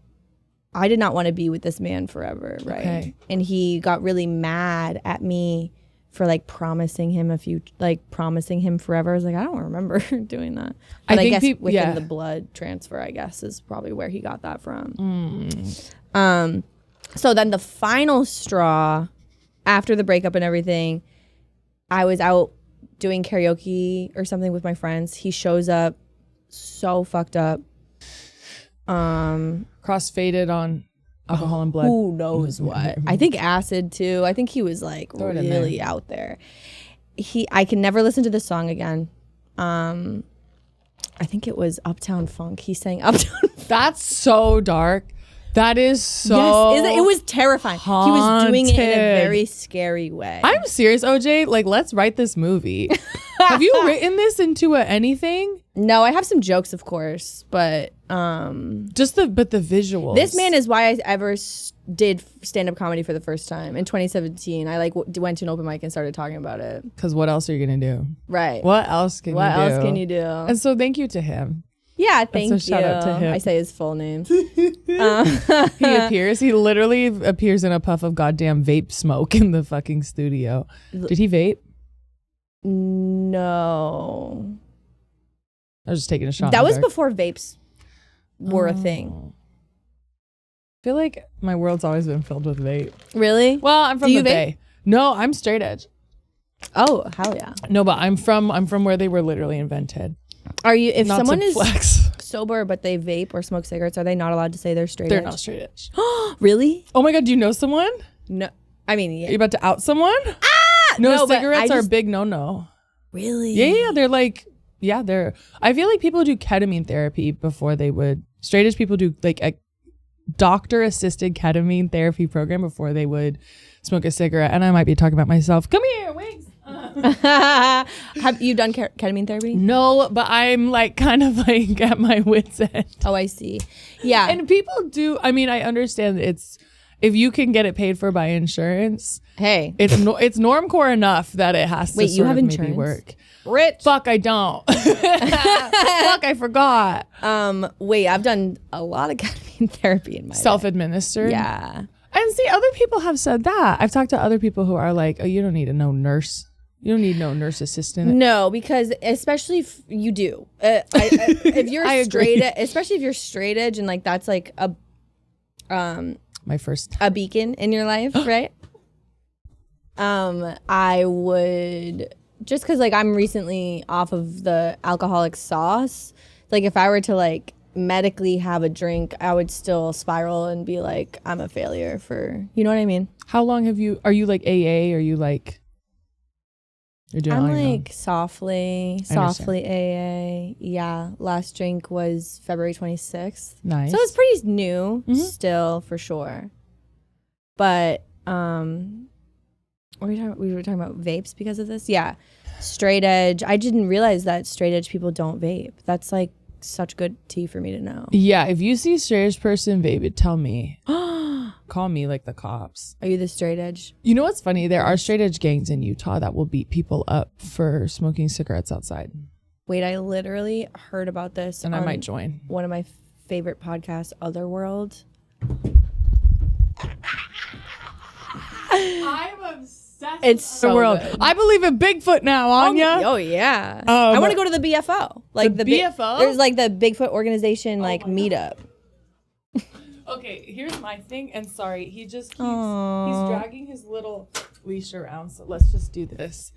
S4: I did not want to be with this man forever, right?
S1: Okay.
S4: And he got really mad at me for like promising him forever. I was like, I don't remember doing that. But I guess within the blood transfer, I guess, is probably where he got that from. So then the final straw after the breakup and everything, I was out doing karaoke or something with my friends. He shows up so fucked up.
S1: Cross-faded on alcohol and blood.
S4: Who knows what? I think acid too. I think he was like really out there. I can never listen to this song again. I think it was Uptown Funk. He sang Uptown Funk.
S1: That's so dark. That is so
S4: Yes, it was terrifying.
S1: Haunted.
S4: He was doing it in a very scary way.
S1: I'm serious, OJ. Like, let's write this movie. Have you written this into anything?
S4: No, I have some jokes, of course, but
S1: just the visuals.
S4: This man is why I ever did stand-up comedy for the first time in 2017. I like went to an open mic and started talking about it.
S1: Because what else are you gonna do?
S4: Right.
S1: What else can you do? And so thank you to him.
S4: Yeah, thank you.
S1: Shout out to him.
S4: I say his full name.
S1: He appears. He literally appears in a puff of goddamn vape smoke in the fucking studio. Did he vape?
S4: No.
S1: I was just taking a shot.
S4: That was before vapes were a thing.
S1: I feel like my world's always been filled with vape.
S4: Really?
S1: Well, I'm from the Bay. No, I'm straight edge.
S4: Oh, hell yeah.
S1: No, but I'm from where they were literally invented.
S4: Are you, if
S1: not
S4: someone
S1: to
S4: is
S1: flex.
S4: sober but they vape or smoke cigarettes, are they not allowed to say they're straight edge?
S1: They're not straight edge.
S4: Really?
S1: Oh my God, do you know someone?
S4: No. I mean, yeah.
S1: Are you about to out someone? No, cigarettes are a big no-no.
S4: Really?
S1: Yeah, they're like, I feel like people do ketamine therapy before they would, straight edge people do like a doctor-assisted ketamine therapy program before they would smoke a cigarette. And I might be talking about myself. Come here, Wings.
S4: Have you done ketamine therapy?
S1: No, but I'm like kind of like at my wit's end.
S4: Oh, I see. Yeah.
S1: And people do, I mean, I understand it's, if you can get it paid for by insurance,
S4: hey,
S1: it's normcore enough that it has to
S4: Wait, you have
S1: maybe
S4: insurance?
S1: work.
S4: Rich.
S1: Fuck, I don't. Fuck, I forgot.
S4: Wait, I've done a lot of ketamine therapy in my
S1: Self-administered?
S4: Yeah.
S1: And see, other people have said that. I've talked to other people who are like, oh, you don't need no nurse. You don't need no nurse assistant.
S4: No, because especially if you do. If you're especially if you're straight edge and like that's like a
S1: my first
S4: a beacon in your life, right? I would, just because like I'm recently off of the alcoholic sauce, like if I were to like medically have a drink, I would still spiral and be like, I'm a failure for, you know what I mean?
S1: How long are you like AA? Are you like, you're doing
S4: I'm
S1: all your
S4: like softly AA. Yeah. Last drink was February 26th.
S1: Nice.
S4: So it's pretty new still for sure. But we were talking about vapes because of this. Yeah. Straight edge. I didn't realize that straight edge people don't vape. That's like such good tea for me to know.
S1: Yeah. If you see a straight edge person vape, tell me. Call me like the cops.
S4: Are you the straight edge?
S1: You know what's funny? There are straight edge gangs in Utah that will beat people up for smoking cigarettes outside.
S4: Wait, I literally heard about this.
S1: And I might join.
S4: One of my favorite podcasts, Otherworld.
S1: I'm obsessed
S4: It's so
S1: the world.
S4: good.
S1: I believe in Bigfoot now, Anya.
S4: Oh yeah. I want to go to the BFO. Like
S1: the BFO?
S4: There's like the Bigfoot organization like meetup.
S1: Okay, here's my thing. And sorry, he's dragging his little leash around. So let's just do this.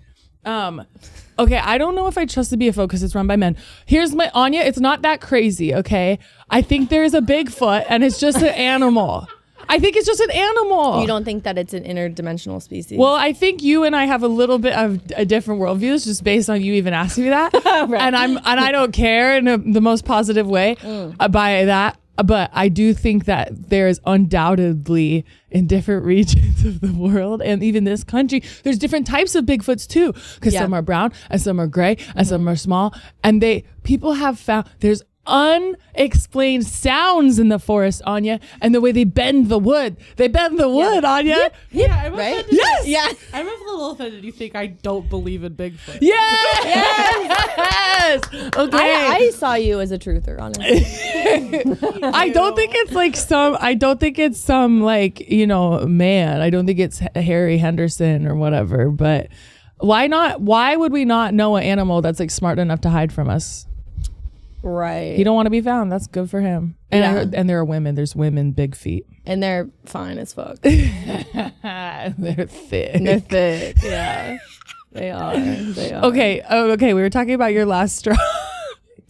S1: Okay, I don't know if I trust the BFO because it's run by men. Here's my Anya. It's not that crazy. Okay, I think there is a Bigfoot and it's just an animal. I think it's just an animal.
S4: You don't think that it's an interdimensional species?
S1: Well, I think you and I have a little bit of a different worldviews just based on you even asking me that.
S4: Right.
S1: And I don't care in the most positive way by that. But I do think that there's undoubtedly in different regions of the world and even this country, there's different types of Bigfoots too. Because some are brown and some are gray and some are small. And people have found there's unexplained sounds in the forest, Anya, and the way they bend the wood. They bend the wood, Anya.
S2: Yeah, I'm
S4: right?
S2: offended.
S1: Yes.
S4: Yeah.
S2: I'm a little offended you think I don't believe in Bigfoot.
S1: Yes. Yes. Okay.
S4: I saw you as a truther, honestly.
S1: I don't think it's like some like, man. I don't think it's Harry Henderson or whatever, but why not? Why would we not know an animal that's like smart enough to hide from us?
S4: Right.
S1: He don't want to be found. That's good for him. And
S4: Yeah.
S1: I heard, and there are women. There's women big feet.
S4: And they're fine as fuck.
S1: They're thick.
S4: They're thick. Yeah. They are. They are.
S1: Okay. Oh, okay. We were talking about your last straw.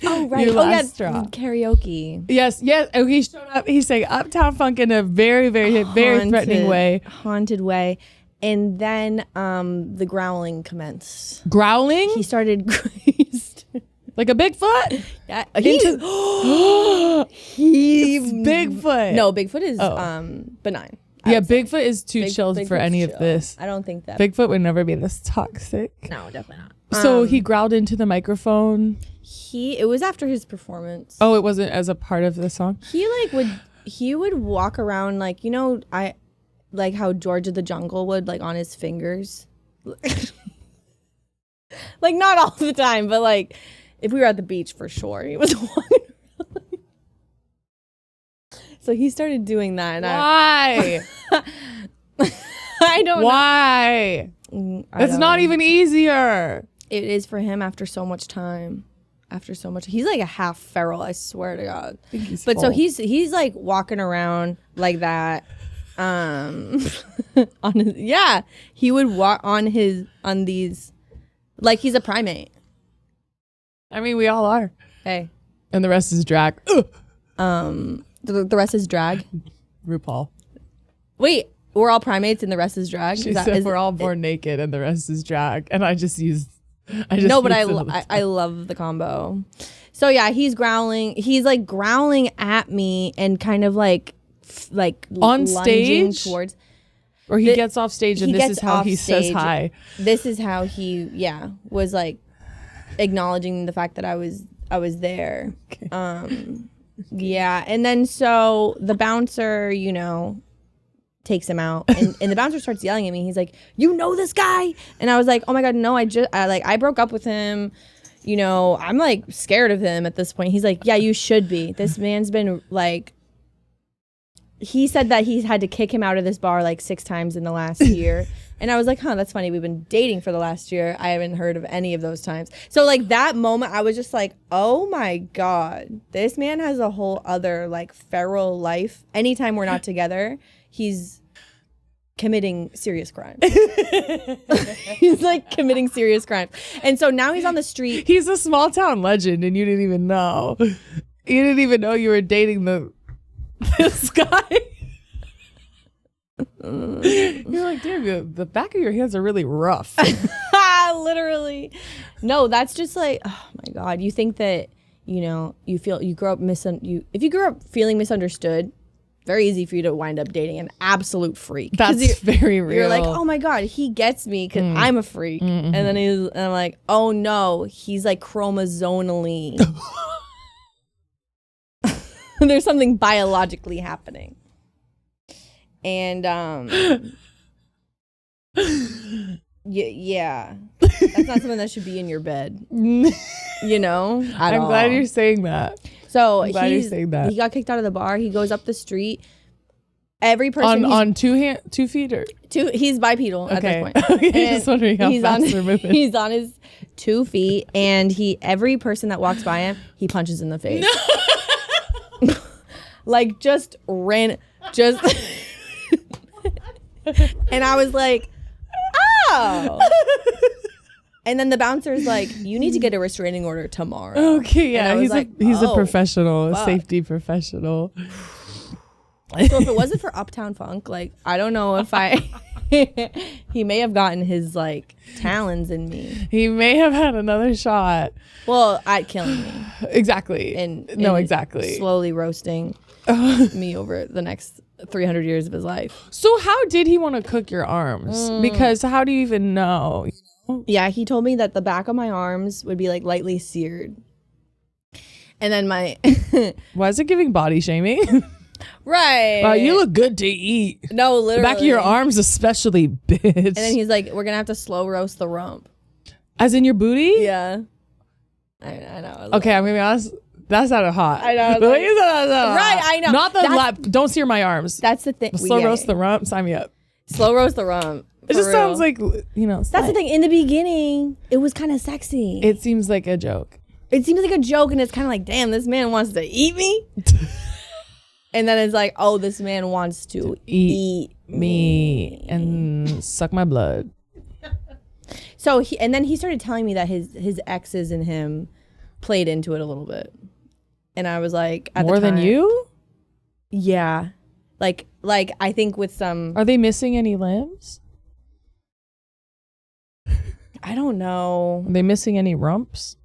S4: Oh, right.
S1: Your
S4: Oh, yeah.
S1: last straw.
S4: Karaoke.
S1: Yes. Yes. Oh, he showed up. He sang Uptown Funk in a very, very, very threatening way.
S4: Haunted way. And then the growling commenced.
S1: Growling
S4: He started.
S1: like a Bigfoot.
S4: Yeah,
S1: He's
S4: he
S1: Bigfoot.
S4: No, Bigfoot is
S1: Oh.
S4: benign.
S1: Yeah, Bigfoot is too chilled for
S4: Bigfoot's
S1: any of
S4: chill.
S1: this.
S4: I don't think that.
S1: Bigfoot would never be this toxic.
S4: No, definitely not.
S1: So he growled into the microphone.
S4: It was after his performance.
S1: Oh, it wasn't as a part of the song.
S4: He would walk around like, I like how George of the Jungle would, like, on his fingers. Like, not all the time, but like if we were at the beach, for sure he was walking around. So he started doing that, and
S1: Why?
S4: I don't know.
S1: Why? It's not even easier.
S4: It is for him after so much time. He's like a half feral, I swear to God. But so he's like walking around like that. He would walk on these, like he's a primate.
S1: I mean, we all are.
S4: Hey.
S1: And the rest is drag. Ugh.
S4: The rest is drag.
S1: RuPaul.
S4: Wait, we're all primates and the rest is drag?
S1: She said we're all born naked and the rest is drag. And I just I
S4: love the combo. So yeah, he's growling. He's like growling at me and kind of like
S1: on
S4: lunging
S1: stage
S4: towards.
S1: Or he gets off stage and this is how he says
S4: stage.
S1: hi.
S4: This is how he was like acknowledging the fact that I was there. Okay. Yeah, and then so the bouncer, takes him out, and the bouncer starts yelling at me. He's like, "You know this guy?" And I was like, "Oh my God, no! I broke up with him. I'm like scared of him at this point." He's like, "Yeah, you should be. This man's been like." He said that he's had to kick him out of this bar like 6 times in the last year. And I was like, that's funny. We've been dating for the last year. I haven't heard of any of those times. So like that moment, I was just like, oh my God, this man has a whole other like feral life. Anytime we're not together, he's committing serious crimes. He's like committing serious crimes. And so now he's on the street.
S1: He's a small town legend and you didn't even know. You didn't even know you were dating this guy. You're like, damn, the back of your hands are really rough.
S4: Literally. No, that's just like, oh my God. You think that, you grow up if you grew up feeling misunderstood, very easy for you to wind up dating an absolute freak.
S1: That's very real.
S4: You're like, oh my God, he gets me because I'm a freak. Mm-hmm. And then I'm like, oh no, he's like chromosomally. There's something biologically happening. And yeah. That's not something that should be in your bed. I'm
S1: glad you're saying that.
S4: So
S1: I'm glad you're saying that.
S4: He got kicked out of the bar. He goes up the street. Every person
S1: on 2 feet or
S4: he's bipedal at this point.
S1: Okay, just wondering how fast they're moving.
S4: He's on his 2 feet, and every person that walks by him, he punches in the face. Like just. And I was like, oh. And then the bouncer's like, you need to get a restraining order tomorrow.
S1: Okay, yeah, he's a professional, a safety professional.
S4: So if it wasn't for Uptown Funk, like, I don't know if he may have gotten his like talons in me.
S1: He may have had another shot.
S4: Well, at killing me.
S1: Exactly. Exactly.
S4: Slowly roasting me over the next 300 years of his life.
S1: So how did he want to cook your arms? Because how do you even know?
S4: Yeah, he told me that the back of my arms would be like lightly seared. And then
S1: Why is it giving body shaming?
S4: Right.
S1: Wow, you look good to eat.
S4: No, literally.
S1: The back of your arms especially, bitch.
S4: And then he's like, we're going to have to slow roast the rump.
S1: As in your booty?
S4: Yeah. I know.
S1: Okay, I'm going to be honest. That sounded hot.
S4: I know.
S1: The way you said that
S4: right, I know.
S1: Not the lap. Don't sear my arms.
S4: That's the thing.
S1: Slow roast the rump. Sign me up.
S4: Slow roast the rump.
S1: It just sounds like,
S4: That's the thing. In the beginning, it was kind of sexy.
S1: It seems like a joke.
S4: It seems like a joke, and it's kind of like, damn, this man wants to eat me. And then it's like, oh, this man wants to eat me
S1: and suck my blood.
S4: So then he started telling me that his exes and him played into it a little bit. And I was like, at
S1: more
S4: the time,
S1: than you?
S4: Yeah. Like I think with some.
S1: Are they missing any limbs?
S4: I don't know.
S1: Are they missing any rumps?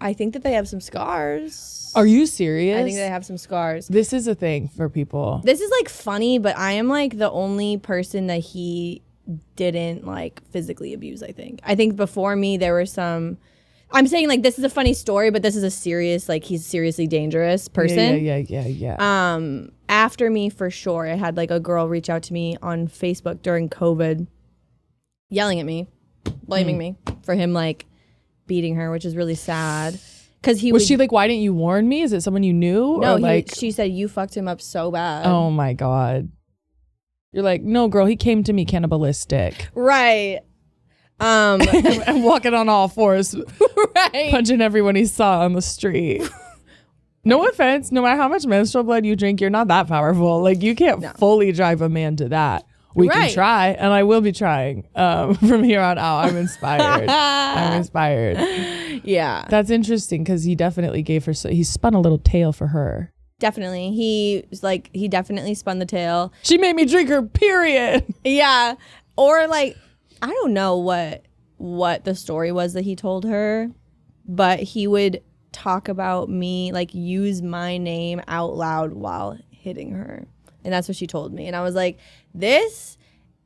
S4: I think that they have some scars.
S1: Are you serious?
S4: I think they have some scars.
S1: This is a thing for people.
S4: This is like funny, but I am like the only person that he didn't like physically abuse, I think before me there were some. I'm saying like this is a funny story, but this is a serious, like he's a seriously dangerous person.
S1: Yeah.
S4: After me, for sure, I had like a girl reach out to me on Facebook during COVID, yelling at me, blaming me for him like beating her, which is really sad. Because
S1: she like, why didn't you warn me? Is it someone you knew?
S4: No,
S1: or
S4: she said you fucked him up so bad.
S1: Oh my God. You're like, no, girl, he came to me cannibalistic.
S4: Right.
S1: I'm walking on all fours,
S4: right,
S1: punching everyone he saw on the street. No offense, no matter how much menstrual blood you drink, you're not that powerful. Like you can't fully drive a man to that. We can try, and I will be trying from here on out. I'm inspired.
S4: Yeah.
S1: That's interesting because he definitely gave her, he spun a little tale for her.
S4: Definitely. He definitely spun the tale.
S1: She made me drink her period.
S4: Yeah. Or like, I don't know what the story was that he told her, but he would talk about me, like use my name out loud while hitting her. And that's what she told me. And I was like, this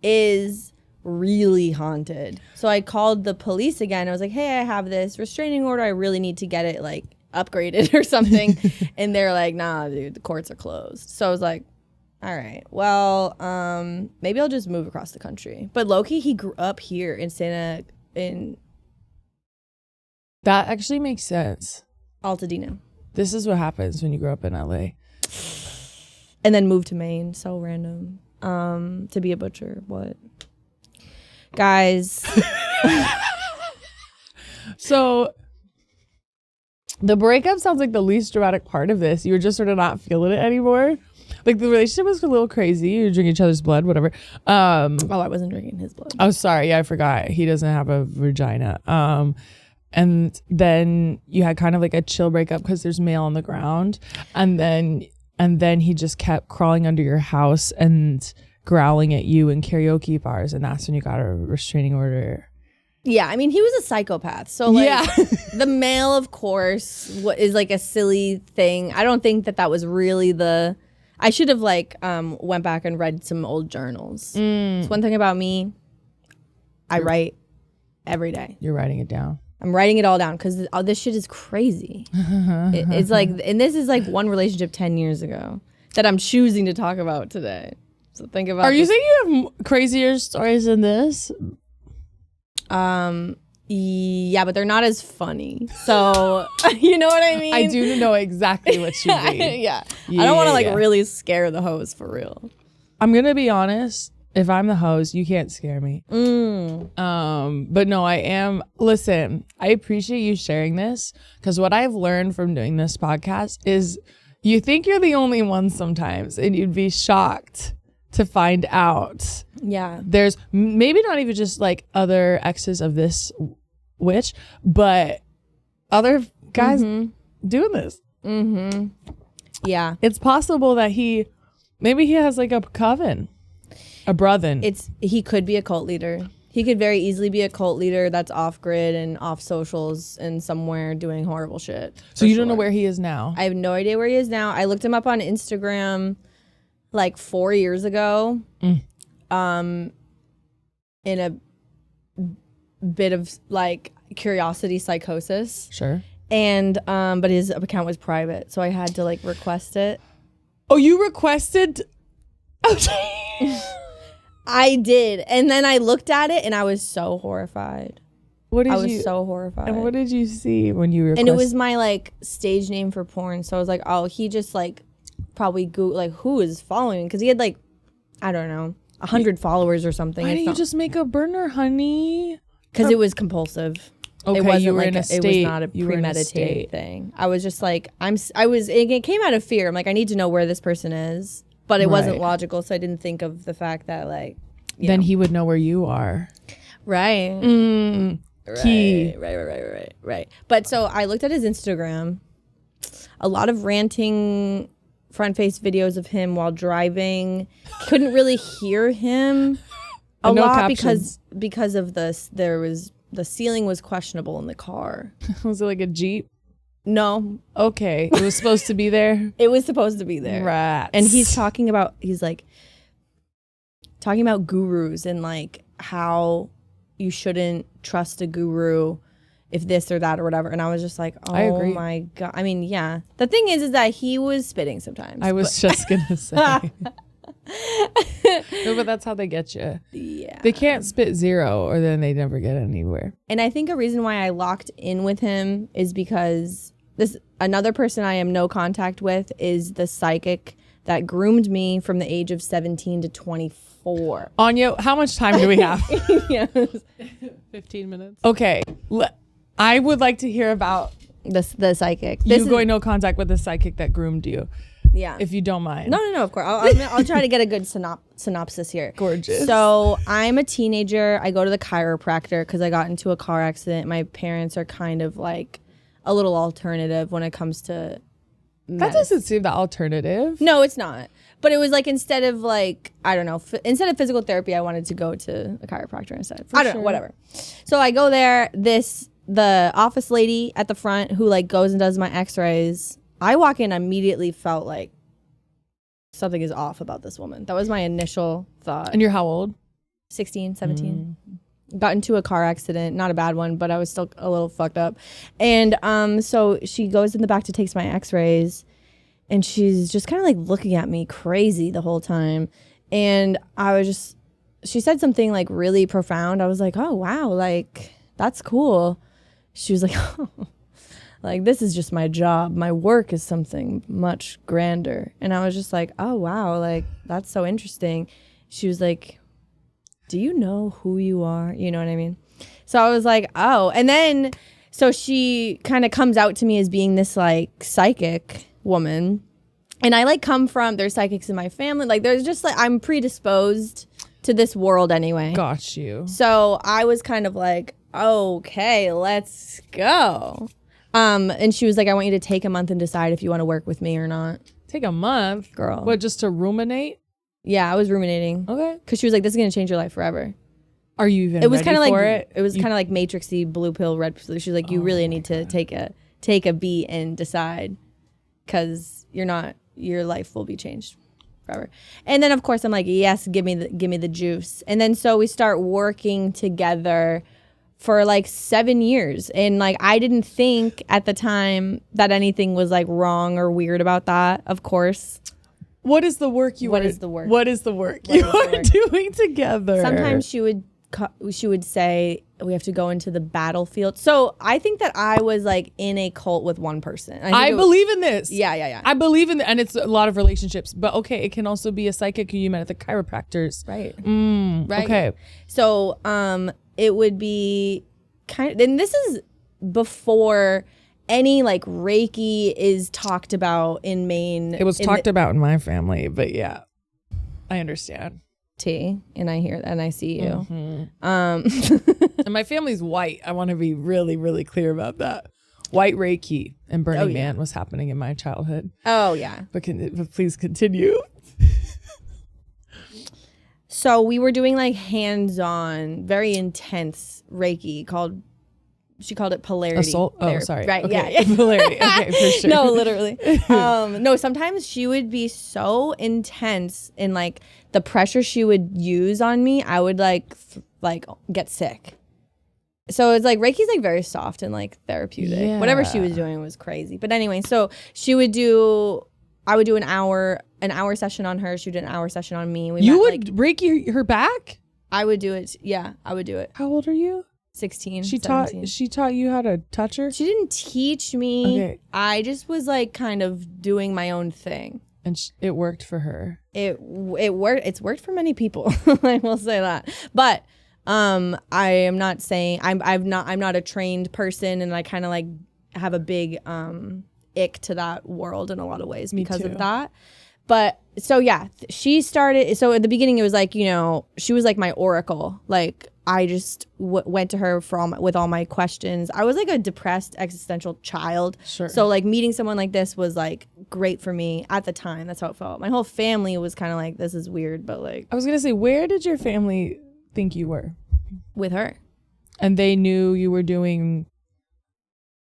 S4: is really haunted. So I called the police again. I was like, hey, I have this restraining order. I really need to get it like upgraded or something. And they're like, nah, dude, the courts are closed. So I was like, all right, well, maybe I'll just move across the country. But low-key, he grew up here in
S1: That actually makes sense.
S4: Altadena.
S1: This is what happens when you grow up in LA.
S4: And then moved to Maine. So random. To be a butcher. What? Guys.
S1: So the breakup sounds like the least dramatic part of this. You were just sort of not feeling it anymore. Like the relationship was a little crazy. You drink each other's blood, whatever.
S4: I wasn't drinking his blood.
S1: Oh, sorry. Yeah, I forgot. He doesn't have a vagina. And then you had kind of like a chill breakup because there's mail on the ground. And then he just kept crawling under your house and growling at you in karaoke bars. And that's when you got a restraining order.
S4: Yeah, I mean, he was a psychopath. So, like, the mail, of course, is like a silly thing. I don't think that was really I should have, like, went back and read some old journals. It's one thing about me. I write every day.
S1: You're writing it down.
S4: I'm writing it all down because all this shit is crazy. It's like, and this is like one relationship 10 years ago that I'm choosing to talk about today. So think about.
S1: Are you saying you have crazier stories than this?
S4: Yeah, but they're not as funny. So you know what I mean?
S1: I do know exactly what you mean.
S4: Yeah. I don't want to really scare the host for real.
S1: I'm gonna be honest. If I'm the host, you can't scare me. But no, I am. Listen, I appreciate you sharing this, because what I've learned from doing this podcast is you think you're the only one sometimes, and you'd be shocked to find out.
S4: Yeah.
S1: There's maybe not even just like other exes of this witch, but other guys doing this.
S4: Yeah.
S1: It's possible that he has like a coven. A brother.
S4: He could be a cult leader. He could very easily be a cult leader that's off grid and off socials and somewhere doing horrible shit.
S1: So you don't know where he is now?
S4: I have no idea where he is now. I looked him up on Instagram like 4 years ago. In a bit of like curiosity psychosis.
S1: Sure.
S4: And but his account was private, so I had to like request it.
S1: Oh, you requested? Okay.
S4: I did. And then I looked at it and I was so horrified.
S1: I
S4: was so horrified.
S1: And what did you see when you requested?
S4: And it was my like stage name for porn. So I was like, oh, he just like probably like who is following? Because he had like, I don't know, 100 followers or something.
S1: Why didn't you just make a burner, honey?
S4: Because it was compulsive.
S1: Okay,
S4: it wasn't
S1: you were
S4: like
S1: in a state.
S4: It was not a premeditated thing. I was just like, it came out of fear. I'm like, I need to know where this person is. But it wasn't logical, so I didn't think of the fact that, like...
S1: Then he would know where you are.
S4: Right.
S1: Key.
S4: Right. But so I looked at his Instagram. A lot of ranting front-face videos of him while driving. Couldn't really hear him a lot
S1: captions.
S4: because of this. The ceiling was questionable in the car.
S1: Was it like a Jeep?
S4: No.
S1: Okay. It was supposed to be there?
S4: It was supposed to be there.
S1: Rats.
S4: And he's talking about gurus and like how you shouldn't trust a guru if this or that or whatever. And I was just like, oh,
S1: I agree.
S4: My God. I mean, yeah. The thing is that he was spitting sometimes.
S1: I was just going to say. No, but that's how they get you.
S4: Yeah.
S1: They can't spit zero or then they never get anywhere.
S4: And I think a reason why I locked in with him is because another person I am no contact with is the psychic that groomed me from the age of 17 to 24.
S1: Anya, how much time do we have?
S4: Yes.
S2: 15 minutes.
S1: Okay. I would like to hear about
S4: the psychic.
S1: You going no contact with the psychic that groomed you.
S4: Yeah.
S1: If you don't mind.
S4: No, of course. I'll try to get a good synopsis here.
S1: Gorgeous.
S4: So I'm a teenager. I go to the chiropractor because I got into a car accident. My parents are kind of like a little alternative when it comes to
S1: that doesn't seem the alternative.
S4: No, it's not. But it was like instead of like, I don't know, instead of physical therapy, I wanted to go to a chiropractor instead. I don't know, whatever. So I go there. The office lady at the front who like goes and does my x-rays. I walk in, immediately felt like something is off about this woman. That was my initial thought.
S1: And you're how old?
S4: 16, 17. Got into a car accident, not a bad one, but I was still a little fucked up. And so she goes in the back to take my x-rays, and she's just kind of like looking at me crazy the whole time. And she said something like really profound. I was like, oh, wow, like that's cool. She was like, oh. Like, this is just my job. My work is something much grander. And I was just like, oh, wow, like, that's so interesting. She was like, do you know who you are? You know what I mean? So I was like, oh. And then, so she kind of comes out to me as being this, like, psychic woman. And I, like, come from, there's psychics in my family. Like, there's just, like, I'm predisposed to this world anyway.
S1: Got you.
S4: So I was kind of like, okay, let's go. And she was like, I want you to take a month and decide if you want to work with me or not.
S1: Take a month?
S4: Girl.
S1: What, just to ruminate?
S4: Yeah, I was ruminating.
S1: Okay.
S4: Because she was like, this is going to change your life forever.
S1: Are you even
S4: it was
S1: ready for it?
S4: It was kind of like Matrixy, blue pill, red pill. She's like, you really need to take a beat and decide, because your life will be changed forever. And then, of course, I'm like, yes, give me the juice. And then so we start working together for like 7 years. And like, I didn't think at the time that anything was like wrong or weird about that, of course.
S1: What is the work you are doing together?
S4: Sometimes she would she would say we have to go into the battlefield. So I think that I was like in a cult with one person.
S1: I believe in this.
S4: Yeah.
S1: I believe in and it's a lot of relationships. But okay, it can also be a psychic who you met at the chiropractors.
S4: Right.
S1: Right. Okay.
S4: So it would be kind of, and this is before any like Reiki is talked about in Maine.
S1: It was talked about in my family, but yeah, I understand.
S4: And I hear and I see you.
S1: And my family's white. I want to be really, really clear about that. White Reiki and Burning Man was happening in my childhood.
S4: Oh yeah.
S1: But please continue.
S4: So we were doing like hands-on, very intense Reiki she called it polarity.
S1: Assault? Oh, sorry.
S4: Right,
S1: okay.
S4: yeah.
S1: Polarity. Okay, for sure.
S4: No, literally. No, sometimes she would be so intense in like the pressure she would use on me, I would like get sick. So it's like Reiki's like very soft and like therapeutic.
S1: Yeah.
S4: Whatever she was doing was crazy. But anyway, so I would do an hour session on her. She would do an hour session on me.
S1: You would Reiki her back?
S4: I would do it. Yeah, I would do it.
S1: How old are you?
S4: 16.
S1: She
S4: 17.
S1: taught you how to touch her?
S4: She didn't teach me.
S1: Okay.
S4: I just was like kind of doing my own thing.
S1: And it worked for her.
S4: It worked. It's worked for many people. I will say that. But I am not saying I'm not a trained person, and I kind of like have a big ick to that world in a lot of ways because of that. But so yeah, she started. So at the beginning, it was like, you know, she was like my oracle. Like I just went to her with all my questions. I was like a depressed existential child.
S1: Sure.
S4: So like meeting someone like this was like great for me at the time. That's how it felt. My whole family was kind of like, this is weird, but like.
S1: I was gonna say, where did your family think you were?
S4: With her.
S1: And they knew you were doing.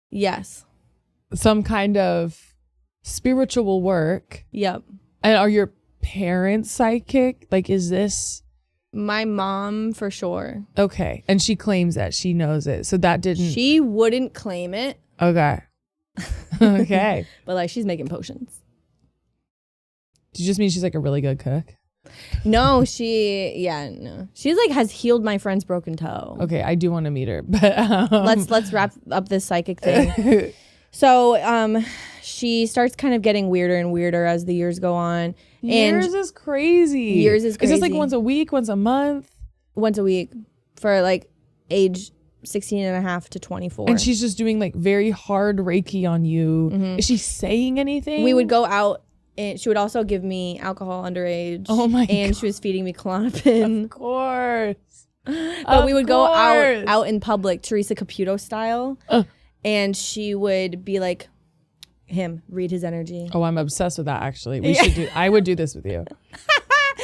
S4: Yes.
S1: Some kind of spiritual work.
S4: Yep.
S1: And are your parents psychic? Like, is this?
S4: My mom, for sure.
S1: Okay. And she claims that. She knows it. So that didn't.
S4: She wouldn't claim it.
S1: Okay. Okay.
S4: But like, she's making potions.
S1: Do you just mean she's like a really good cook?
S4: No, no. She's like has healed my friend's broken toe.
S1: Okay. I do want to meet her. But
S4: let's wrap up this psychic thing. So she starts kind of getting weirder and weirder as the years go on.
S1: Years is crazy. Is this like once a week, once a month?
S4: Once a week for like age 16 and a half to 24.
S1: And she's just doing like very hard Reiki on you. Mm-hmm. Is she saying anything?
S4: We would go out and she would also give me alcohol underage.
S1: Oh my God.
S4: And she was feeding me Klonopin.
S1: Of course.
S4: But we would go out in public, Teresa Caputo style. And she would be like, read his energy.
S1: Oh, I'm obsessed with that actually. I would do this with you.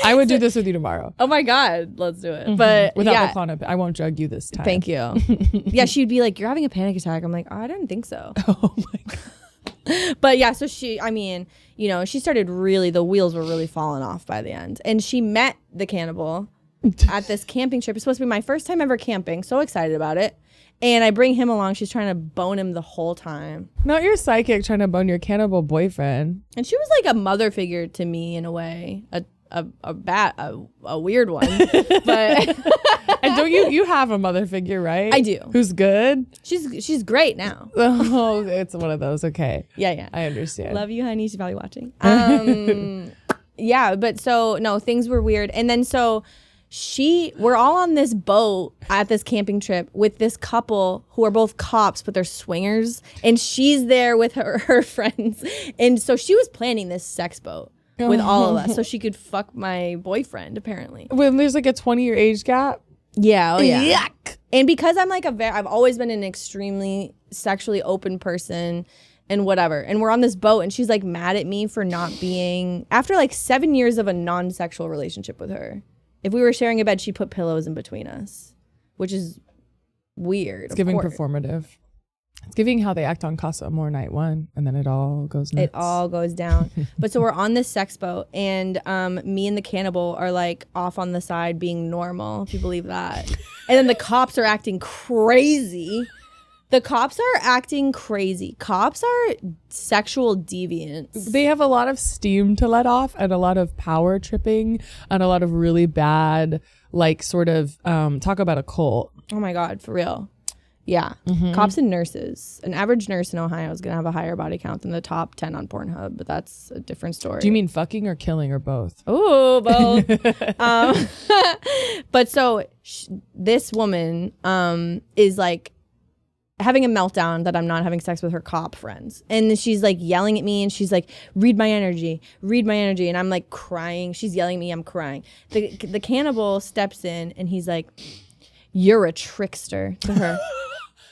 S1: I would do this with you tomorrow.
S4: Oh my God, let's do it. Mm-hmm. But
S1: without the Klonopin, I won't drug you this time.
S4: Thank you. Yeah, she'd be like, you're having a panic attack. I'm like, oh, I didn't think so.
S1: Oh my God.
S4: But yeah, so she started the wheels were really falling off by the end. And she met the cannibal at this camping trip. It's supposed to be my first time ever camping. So excited about it. And I bring him along. She's trying to bone him the whole time.
S1: Not your psychic trying to bone your cannibal boyfriend.
S4: And she was like a mother figure to me in a way, a weird one. But
S1: and don't you have a mother figure, right?
S4: I do.
S1: Who's good?
S4: She's great now.
S1: Oh, it's one of those. Okay.
S4: Yeah.
S1: I understand.
S4: Love you, honey. She's probably watching. Yeah, but so no, things were weird, and then so. We're all on this boat at this camping trip with this couple who are both cops, but they're swingers. And she's there with her friends. And so she was planning this sex boat with all of us so she could fuck my boyfriend, apparently.
S1: When there's like a 20-year age gap?
S4: Yeah. Oh, yeah.
S1: Yuck.
S4: And because I'm like I've always been an extremely sexually open person and whatever. And we're on this boat and she's like mad at me for not being, after like 7 years of a non-sexual relationship with her. If we were sharing a bed, she put pillows in between us, which is weird.
S1: It's giving performative. It's giving how they act on Casa Amor night 1, and then it all goes nuts.
S4: It all goes down. But so we're on this sex boat, and me and the cannibal are like off on the side being normal, if you believe that. And then the cops are acting crazy. The cops are acting crazy. Cops are sexual deviants.
S1: They have a lot of steam to let off and a lot of power tripping and a lot of really bad, like, sort of, talk about a cult.
S4: Oh my God, for real. Yeah. Cops and nurses. An average nurse in Ohio is going to have a higher body count than the top 10 on Pornhub, but that's a different story.
S1: Do you mean fucking or killing or both?
S4: Oh, both. But so this woman is like having a meltdown that I'm not having sex with her cop friends. And she's like yelling at me and she's like, read my energy. And I'm like crying. She's yelling at me. I'm crying. The cannibal steps in and he's like, you're a trickster to her.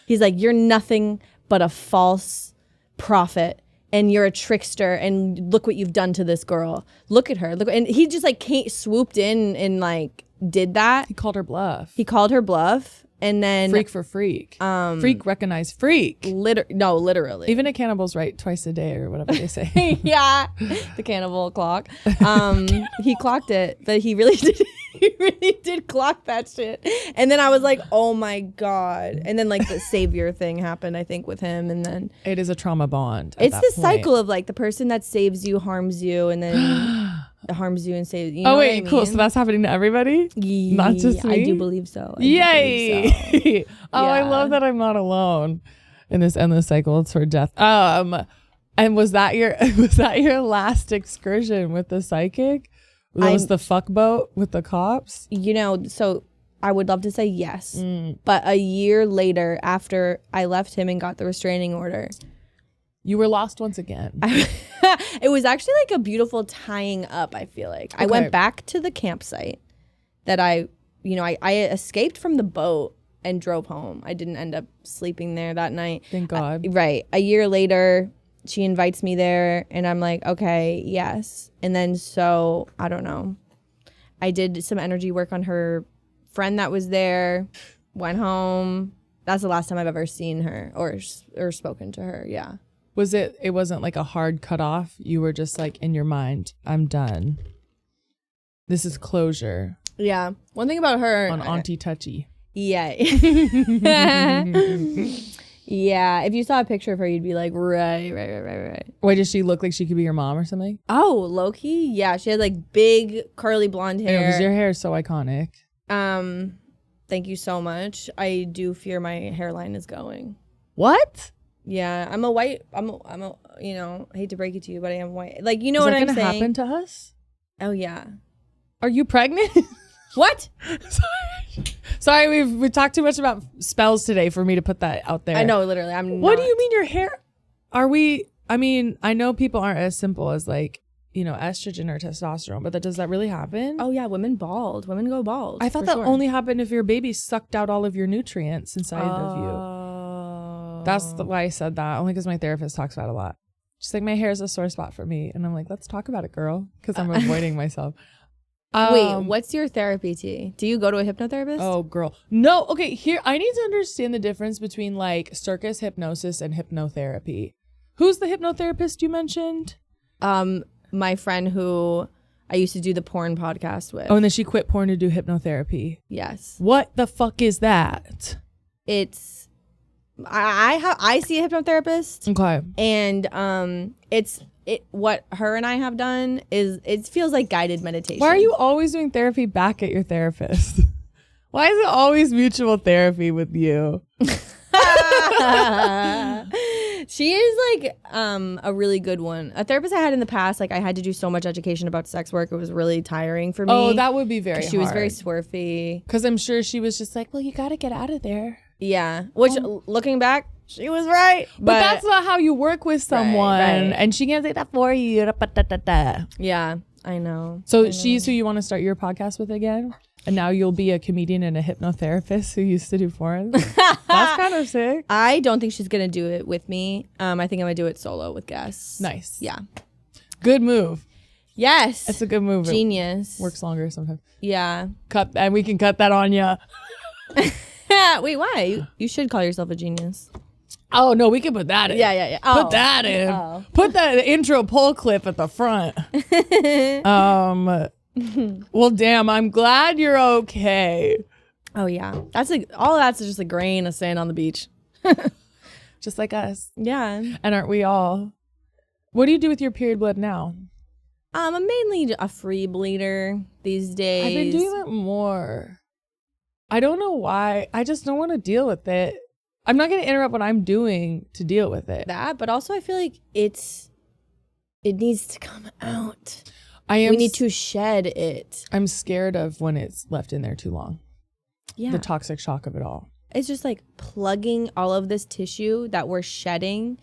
S4: He's like, you're nothing but a false prophet. And you're a trickster. And look what you've done to this girl. Look at her. Look. And he just like swooped in and like did that.
S1: He called her bluff.
S4: He called her bluff. And then
S1: freak for freak. Freak recognize freak.
S4: Literally.
S1: Even a cannibal's right twice a day or whatever they say.
S4: Yeah. The cannibal clock. He clocked it, but he really did clock that shit. And then I was like, oh my God. And then like the savior thing happened, I think, with him. And then
S1: it is a trauma bond.
S4: It's the cycle of like the person that saves you harms you and then harms you and saves you. Know
S1: wait,
S4: what I
S1: cool.
S4: mean?
S1: So that's happening to everybody? Not just me?
S4: I do believe so.
S1: Yay. Oh, I
S4: Yeah.
S1: love that I'm not alone in this endless cycle toward death. And was that your last excursion with the psychic? Was the fuck boat with the cops?
S4: You know, so I would love to say yes. But a year later, after I left him and got the restraining order,
S1: you were lost once again.
S4: It was actually like a beautiful tying up, I feel like. Okay. I went back to the campsite that I escaped from the boat and drove home. I didn't end up sleeping there that night.
S1: Thank God.
S4: Right. A year later, she invites me there and I'm like, okay, yes. And then so, I don't know. I did some energy work on her friend that was there, went home. That's the last time I've ever seen her or spoken to her. Yeah.
S1: It wasn't like a hard cutoff. You were just like in your mind, I'm done. This is closure.
S4: Yeah. One thing about her.
S1: On Auntie Touchy.
S4: Yeah. Yeah. If you saw a picture of her, you'd be like, right.
S1: Why does she look like she could be your mom or something?
S4: Oh, low-key? Yeah. She had like big curly blonde hair.
S1: Because your hair is so iconic.
S4: Thank you so much. I do fear my hairline is going.
S1: What?
S4: Yeah, I'm a, you know, I hate to break it to you, but I am white. Like, you know what I'm saying?
S1: Is that gonna happen to us?
S4: Oh, yeah.
S1: Are you pregnant?
S4: What?
S1: Sorry, we've talked too much about spells today for me to put that out there.
S4: I know, literally.
S1: What do you mean your hair? I know people aren't as simple as like, you know, estrogen or testosterone, but does that really happen?
S4: Oh, yeah, women bald. Women go bald.
S1: I thought that only happened if your baby sucked out all of your nutrients inside of you. That's why I said that, only because my therapist talks about it a lot. She's like, my hair is a sore spot for me. And I'm like, let's talk about it, girl, because I'm avoiding myself.
S4: Wait, what's your therapy tea? Do you go to a hypnotherapist?
S1: Oh, girl. No. Okay, here, I need to understand the difference between like circus hypnosis and hypnotherapy. Who's the hypnotherapist you mentioned?
S4: My friend who I used to do the porn podcast with.
S1: Oh, and then she quit porn to do hypnotherapy.
S4: Yes.
S1: What the fuck is that?
S4: It's... I see a hypnotherapist.
S1: Okay.
S4: And what her and I have done is it feels like guided meditation.
S1: Why are you always doing therapy back at your therapist? Why is it always mutual therapy with you?
S4: She is like a really good one. A therapist I had in the past, like I had to do so much education about sex work. It was really tiring for me.
S1: Oh, that would be very hard.
S4: She was very swerfy.
S1: Because I'm sure she was just like, well, you got to get out of there.
S4: Yeah. Which, looking back, she was right.
S1: But that's not how you work with someone.
S4: Right.
S1: And she can't say that for you.
S4: Yeah, I know.
S1: So she's who you want to start your podcast with again? And now you'll be a comedian and a hypnotherapist who used to do porn? That's kind of sick.
S4: I don't think she's going to do it with me. I think I'm going to do it solo with guests.
S1: Nice.
S4: Yeah.
S1: Good move.
S4: Yes.
S1: That's a good move.
S4: Genius.
S1: It works longer sometimes.
S4: Yeah.
S1: And we can cut that on ya.
S4: Wait, why? You should call yourself a genius.
S1: Oh, no, we can put that in.
S4: Yeah.
S1: Put that in.
S4: Oh.
S1: Put that intro pull clip at the front. Well, damn, I'm glad you're okay.
S4: Oh, yeah. That's like all of that's just a grain of sand on the beach.
S1: just like us.
S4: Yeah.
S1: And aren't we all? What do you do with your period blood now?
S4: I'm mainly a free bleeder these days.
S1: I've been doing that more. I don't know why. I just don't want to deal with it. I'm not going to interrupt what I'm doing to deal with it.
S4: That, but also I feel like it needs to come out.
S1: We
S4: need to shed it.
S1: I'm scared of when it's left in there too long.
S4: Yeah.
S1: The toxic shock of it all.
S4: It's just like plugging all of this tissue that we're shedding.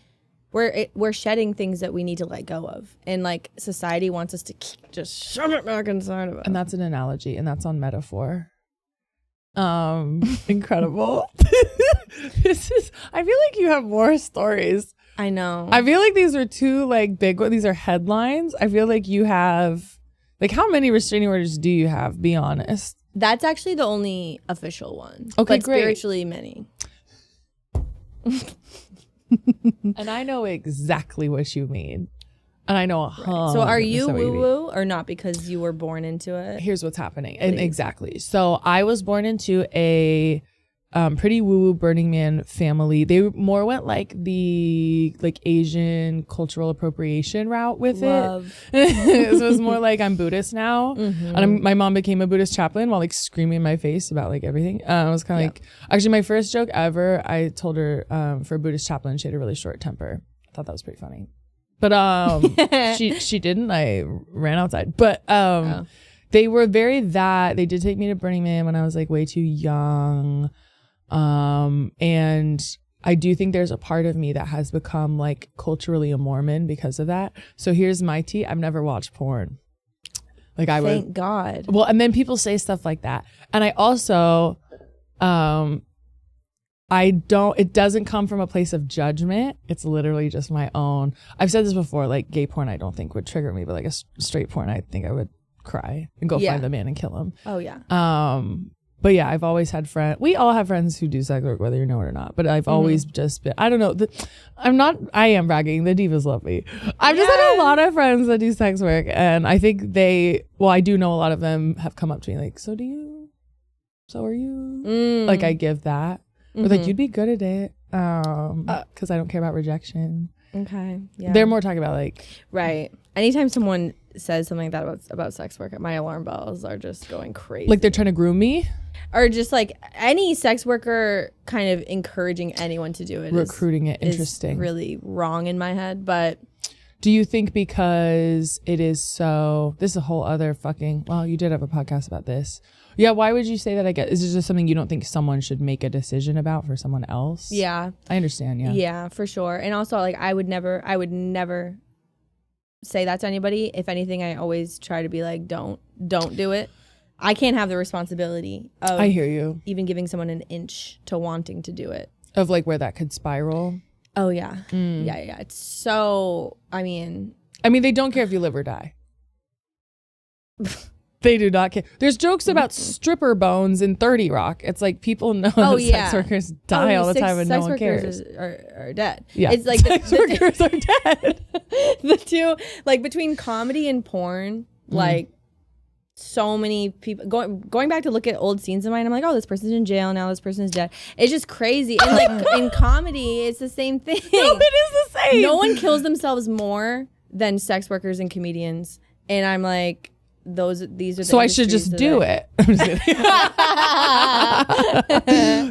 S4: We're shedding things that we need to let go of. And like society wants us to just shove it back inside of us.
S1: And that's an analogy, and that's on metaphor. Incredible. I feel like you have more stories.
S4: I know.
S1: I feel like these are two like big ones. These are headlines. I feel like you have, like, how many restraining orders do you have? Be honest.
S4: That's actually the only official one.
S1: Okay,
S4: but
S1: great.
S4: Spiritually many.
S1: And I know exactly what you mean. And I know
S4: So are you woo-woo or not because you were born into it?
S1: Here's what's happening. And exactly. So I was born into a pretty woo-woo Burning Man family. They more went like the Asian cultural appropriation route with it. So it was more like I'm Buddhist now. Mm-hmm. And my mom became a Buddhist chaplain while like screaming in my face about like everything. I was kind of like, actually my first joke ever, I told her for a Buddhist chaplain, she had a really short temper. I thought that was pretty funny. But she didn't. I ran outside. But they were very that. They did take me to Burning Man when I was like way too young. And I do think there's a part of me that has become like culturally a Mormon because of that. So here's my tea. I've never watched porn. Like I would.
S4: Thank God.
S1: Well, and then people say stuff like that. And I also, it doesn't come from a place of judgment. It's literally just my own. I've said this before, like gay porn I don't think would trigger me, but like a straight porn I think I would cry and go find the man and kill him.
S4: Oh yeah.
S1: But yeah, I've always had friends. We all have friends who do sex work, whether you know it or not. But I've always just been, I don't know. I am bragging. The divas love me. I've just had a lot of friends that do sex work. And I think I do know a lot of them have come up to me like, so are you? Like I give that. But like, you'd be good at it. Because I don't care about rejection.
S4: Okay. Yeah.
S1: They're more talking about like.
S4: Right. Anytime someone says something like that about sex work, my alarm bells are just going crazy.
S1: Like they're trying to groom me?
S4: Or just like any sex worker kind of encouraging anyone to do it.
S1: Recruiting it. Interesting.
S4: Is really wrong in my head. But
S1: do you think because it is so, this is a whole other well, you did have a podcast about this. Yeah, why would you say that? I guess is it just something you don't think someone should make a decision about for someone else?
S4: Yeah.
S1: I understand, yeah.
S4: Yeah, for sure. And also like I would never say that to anybody. If anything, I always try to be like, don't do it. I can't have the responsibility of
S1: I hear you.
S4: Even giving someone an inch to wanting to do it.
S1: Of like where that could spiral.
S4: Oh yeah. Yeah. It's so I mean
S1: they don't care if you live or die. They do not care. There's jokes about stripper bones in 30 Rock. It's like people know that sex workers die all the time and no one cares.
S4: Sex workers are dead.
S1: Yeah.
S4: It's like
S1: sex workers are dead.
S4: The two, like between comedy and porn, like so many people going back to look at old scenes of mine. I'm like, oh, this person's in jail now. This person's dead. It's just crazy. And like in comedy, it's the same thing.
S1: No, it is the same.
S4: No one kills themselves more than sex workers and comedians. And I'm like, these are the
S1: so I should just do it. I'm just kidding.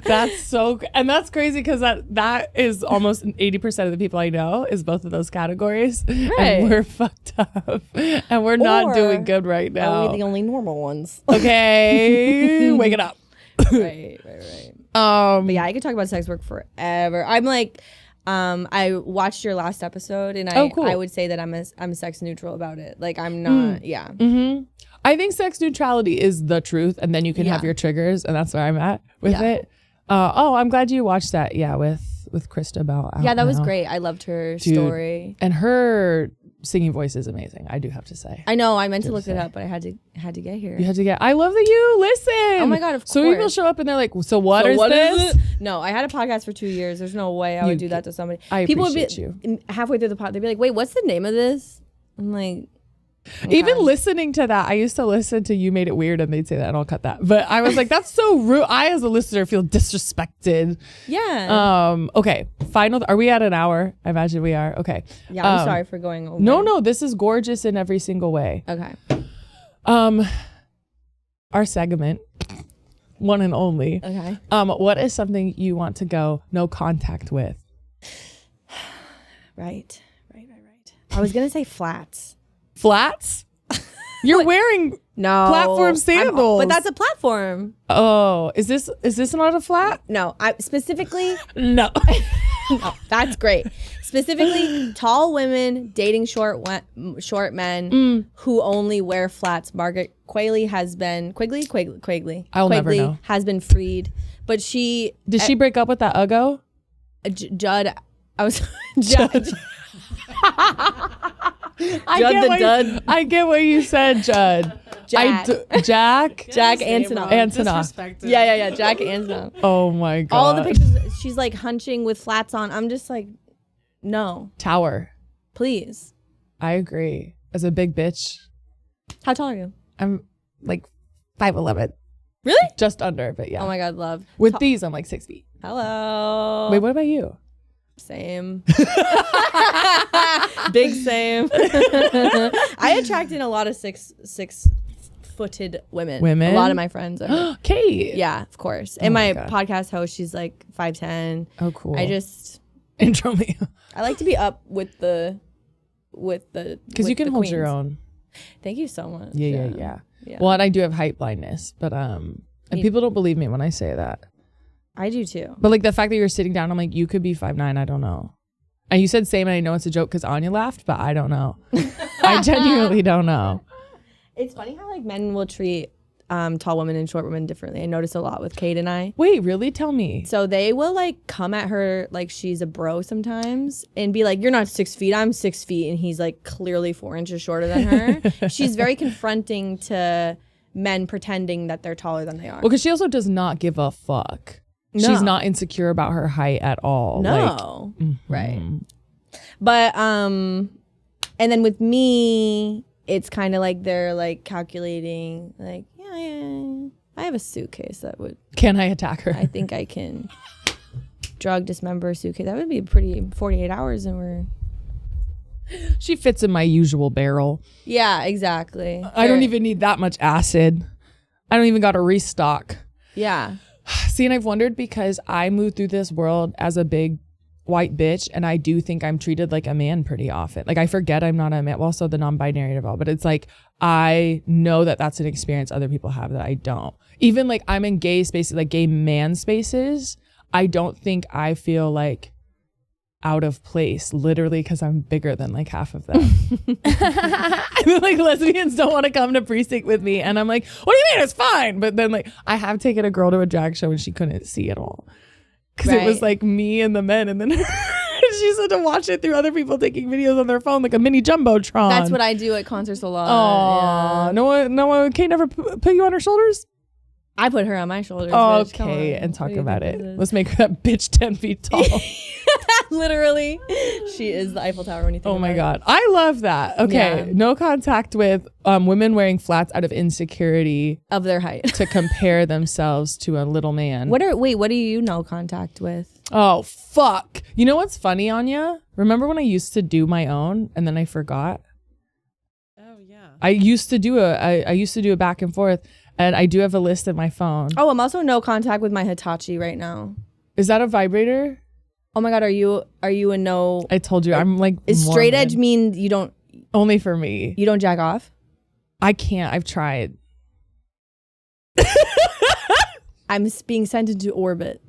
S1: That's so, and that's crazy because that is almost 80% of the people I know is both of those categories. Right. And we're fucked up and we're not doing good right now.
S4: Are we the only normal ones?
S1: Okay. Wake it up.
S4: Right. But yeah, I could talk about sex work forever. I'm like, I watched your last episode and I would say that I'm sex neutral about it. Like I'm not, yeah. Mm-hmm.
S1: I think sex neutrality is the truth, and then you can have your triggers, and that's where I'm at with it. I'm glad you watched that. Yeah, with Krista Bell.
S4: Yeah, that was great. I loved her story,
S1: and her singing voice is amazing. I do have to say.
S4: I know. I meant to look it up, but I had to get here.
S1: You had to get. I love that you listen.
S4: Oh my God! Of course.
S1: So people show up and they're like, "So what is this?"
S4: No, I had a podcast for 2 years. There's no way I would do that to somebody.
S1: I
S4: people
S1: appreciate
S4: would be halfway through the pod. They'd be like, "Wait, what's the name of this?" I'm like,
S1: Even listening to that, I used to listen to You Made It Weird and they'd say that and I'll cut that. But I was like, that's so rude. I, as a listener, feel disrespected.
S4: Yeah.
S1: Okay. Final. Are we at an hour? I imagine we are. Okay.
S4: Yeah, I'm sorry for going over.
S1: No, this is gorgeous in every single way.
S4: Okay.
S1: Our segment, one and only.
S4: Okay.
S1: What is something you want to go no contact with?
S4: Right. I was going to say flats.
S1: Flats? You're wearing platform sandals.
S4: But that's a platform.
S1: Oh, is this not a flat?
S4: No, I specifically
S1: No.
S4: no, that's great. Specifically, tall women dating short men who only wear flats. Margaret Quigley has been Quigley.
S1: I'll never know.
S4: Has been freed, but she
S1: did she break up with that Uggo?
S4: Judd. I was Judd.
S1: I get what you said, Judd.
S4: Jack.
S1: Jack
S2: Antonoff.
S4: Yeah. Jack Antonoff.
S1: Oh my god.
S4: All the pictures, she's like hunching with flats on. I'm just like, no.
S1: Tower.
S4: Please.
S1: I agree. As a big bitch.
S4: How tall are you?
S1: I'm like 5'11".
S4: Really?
S1: Just under, but yeah.
S4: Oh my god, love.
S1: With these, I'm like 6 feet.
S4: Hello.
S1: Wait, what about you?
S4: Same. Big same. I attracted a lot of six-footed women. A lot of my friends are.
S1: Kate.
S4: Yeah, of course. And my podcast host, she's like 5'10".
S1: Oh, cool.
S4: I just
S1: intro me.
S4: I like to be up with the
S1: because you can hold your own.
S4: Thank you so much.
S1: Yeah. Well, and I do have height blindness, but and people don't believe me when I say that.
S4: I do too.
S1: But like the fact that you're sitting down, I'm like, you could be 5'9". I don't know. And you said same, and I know it's a joke because Anya laughed, but I don't know. I genuinely don't know.
S4: It's funny how like men will treat tall women and short women differently. I notice a lot with Kate and I.
S1: Wait, really? Tell me.
S4: So they will like come at her like she's a bro sometimes and be like, you're not 6 feet, I'm 6 feet. And he's like clearly 4 inches shorter than her. She's very confronting to men pretending that they're taller than they are.
S1: Well, because she also does not give a fuck. No. She's not insecure about her height at all.
S4: No. Right. But and then with me, it's kind of like they're like calculating like, yeah, I have a suitcase that would.
S1: Can I attack her?
S4: I think I can drug dismember a suitcase. That would be pretty 48 hours and we're.
S1: She fits in my usual barrel.
S4: Yeah, exactly.
S1: I don't even need that much acid. I don't even got to restock.
S4: Yeah.
S1: See, and I've wondered because I moved through this world as a big white bitch, and I do think I'm treated like a man pretty often. Like I forget I'm not a man. Well, also the non-binary of all, but it's like I know that that's an experience other people have that I don't. Even like I'm in gay spaces, like gay man spaces, I don't think I feel like out of place, literally because I'm bigger than like half of them. I mean, like lesbians don't want to come to precinct with me, and I'm like, what do you mean? It's fine. But then like I have taken a girl to a drag show and she couldn't see it all because it was like me and the men, and then she said to watch it through other people taking videos on their phone like a mini jumbotron.
S4: That's what I do at concerts a lot.
S1: Oh, yeah. No one. Kate never put you on her shoulders.
S4: I put her on my shoulders.
S1: Okay, and talk about it. Let's make that bitch 10 feet tall.
S4: Literally, she is the Eiffel Tower when you think about it.
S1: Oh my God. I love that. Okay.
S4: Yeah.
S1: No contact with women wearing flats out of insecurity
S4: of their height
S1: to compare themselves to a little man.
S4: What do you no contact with?
S1: Oh, fuck. You know what's funny, Anya? Remember when I used to do my own and then I forgot?
S2: Oh yeah.
S1: I used to do a back and forth, and I do have a list in my phone.
S4: Oh, I'm also no contact with my Hitachi right now.
S1: Is that a vibrator?
S4: Oh my God, are you a no?
S1: I told you, I'm like
S4: Is straight edge mean you don't?
S1: Only for me.
S4: You don't jack off?
S1: I can't. I've tried.
S4: I'm being sent into orbit.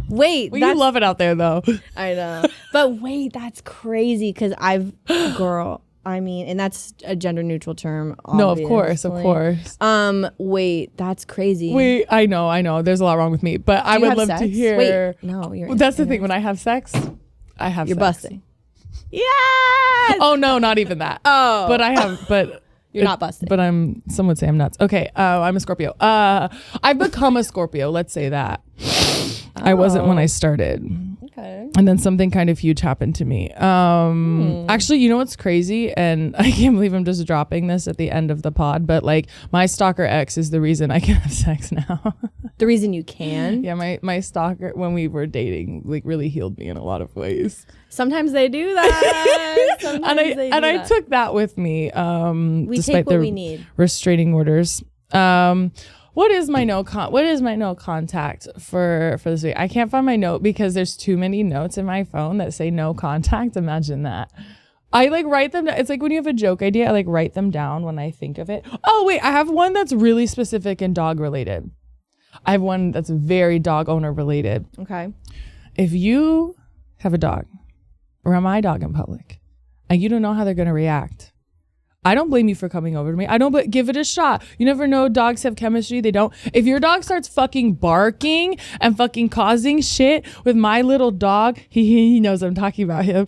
S4: Wait,
S1: well, you love it out there though.
S4: I know. But wait, that's crazy because girl, I mean, and that's a gender neutral term. Obviously.
S1: No, of course.
S4: Wait, that's crazy.
S1: Wait, I know. There's a lot wrong with me, but I would love to hear.
S4: Wait, no, you're.
S1: That's the thing. When I have sex, you're
S4: busting. Yes.
S1: Oh no, not even that.
S4: Oh,
S1: but
S4: you're not busting.
S1: But some would say I'm nuts. Okay, I'm a Scorpio. I've become a Scorpio. Let's say that. I wasn't when I started.
S4: Okay.
S1: And then something kind of huge happened to me. Actually, you know what's crazy? And I can't believe I'm just dropping this at the end of the pod, but like my stalker ex is the reason I can have sex now.
S4: The reason you can?
S1: Yeah, my stalker, when we were dating, like really healed me in a lot of ways.
S4: Sometimes they do that.
S1: I took that with me.
S4: We
S1: despite
S4: take what
S1: the
S4: we need.
S1: restraining orders. What is my no contact for this week? I can't find my note because there's too many notes in my phone that say no contact. Imagine that. I like write them down. It's like when you have a joke idea, I like write them down when I think of it. Oh wait, I have one that's really specific and dog related. I have one that's very dog owner related.
S4: Okay.
S1: If you have a dog around my dog in public and you don't know how they're going to react, I don't blame you for coming over to me. But give it a shot. You never know. Dogs have chemistry. They don't. If your dog starts fucking barking and fucking causing shit with my little dog, he knows I'm talking about him.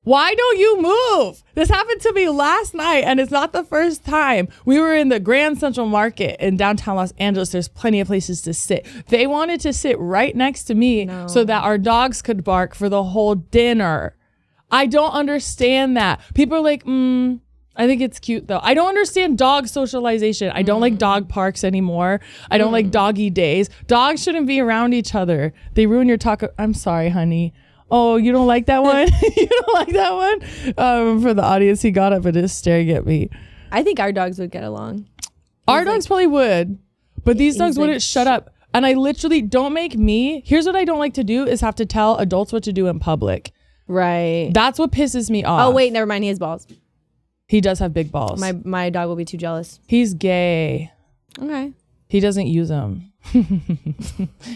S1: Why don't you move? This happened to me last night and it's not the first time. We were in the Grand Central Market in downtown Los Angeles. There's plenty of places to sit. They wanted to sit right next to me so that our dogs could bark for the whole dinner. I don't understand that. People are like, I think it's cute though. I don't understand dog socialization. I don't like dog parks anymore. I don't like doggy days. Dogs shouldn't be around each other. They ruin your taco. I'm sorry, honey. Oh, you don't like that one? You don't like that one? For the audience, he got up and is staring at me.
S4: I think our dogs would get along.
S1: Our dogs probably would, but these dogs wouldn't shut up. And I literally don't make me. Here's what I don't like to do is have to tell adults what to do in public.
S4: Right.
S1: That's what pisses me off.
S4: Oh, wait, never mind. He has balls.
S1: He does have big balls.
S4: My dog will be too jealous.
S1: He's gay.
S4: Okay.
S1: He doesn't use them.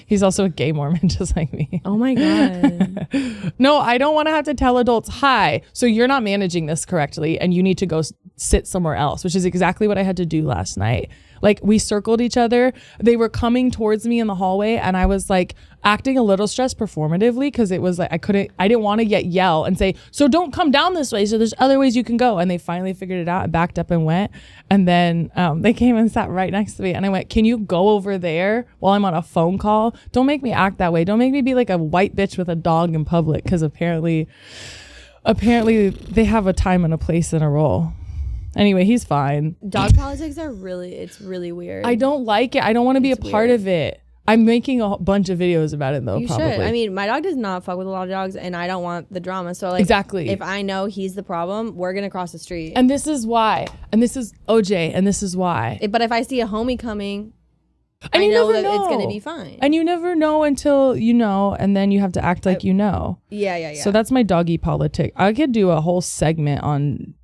S1: He's also a gay Mormon just like me.
S4: Oh my God.
S1: No, I don't want to have to tell adults, hi, so you're not managing this correctly and you need to go sit somewhere else, which is exactly what I had to do last night. Like we circled each other. They were coming towards me in the hallway and I was like acting a little stressed performatively because it was like I didn't want to yell and say, so don't come down this way. So there's other ways you can go. And they finally figured it out and backed up and went. And then they came and sat right next to me. And I went, can you go over there while I'm on a phone call? Don't make me act that way. Don't make me be like a white bitch with a dog in public because apparently they have a time and a place and a role. Anyway, he's fine.
S4: Dog politics it's really weird.
S1: I don't like it. I don't want to be a part of it. I'm making a bunch of videos about it though.
S4: You
S1: probably.
S4: should. I mean, my dog does not fuck with a lot of dogs and I don't want the drama. So like,
S1: exactly.
S4: If I know he's the problem, we're going to cross the street.
S1: And this is why. And this is OJ. And this is why.
S4: But if I see a homie coming,
S1: and
S4: I know that it's going to be fine.
S1: And you never know until you know, and then you have to act like you know.
S4: Yeah.
S1: So that's my doggy politic. I could do a whole segment on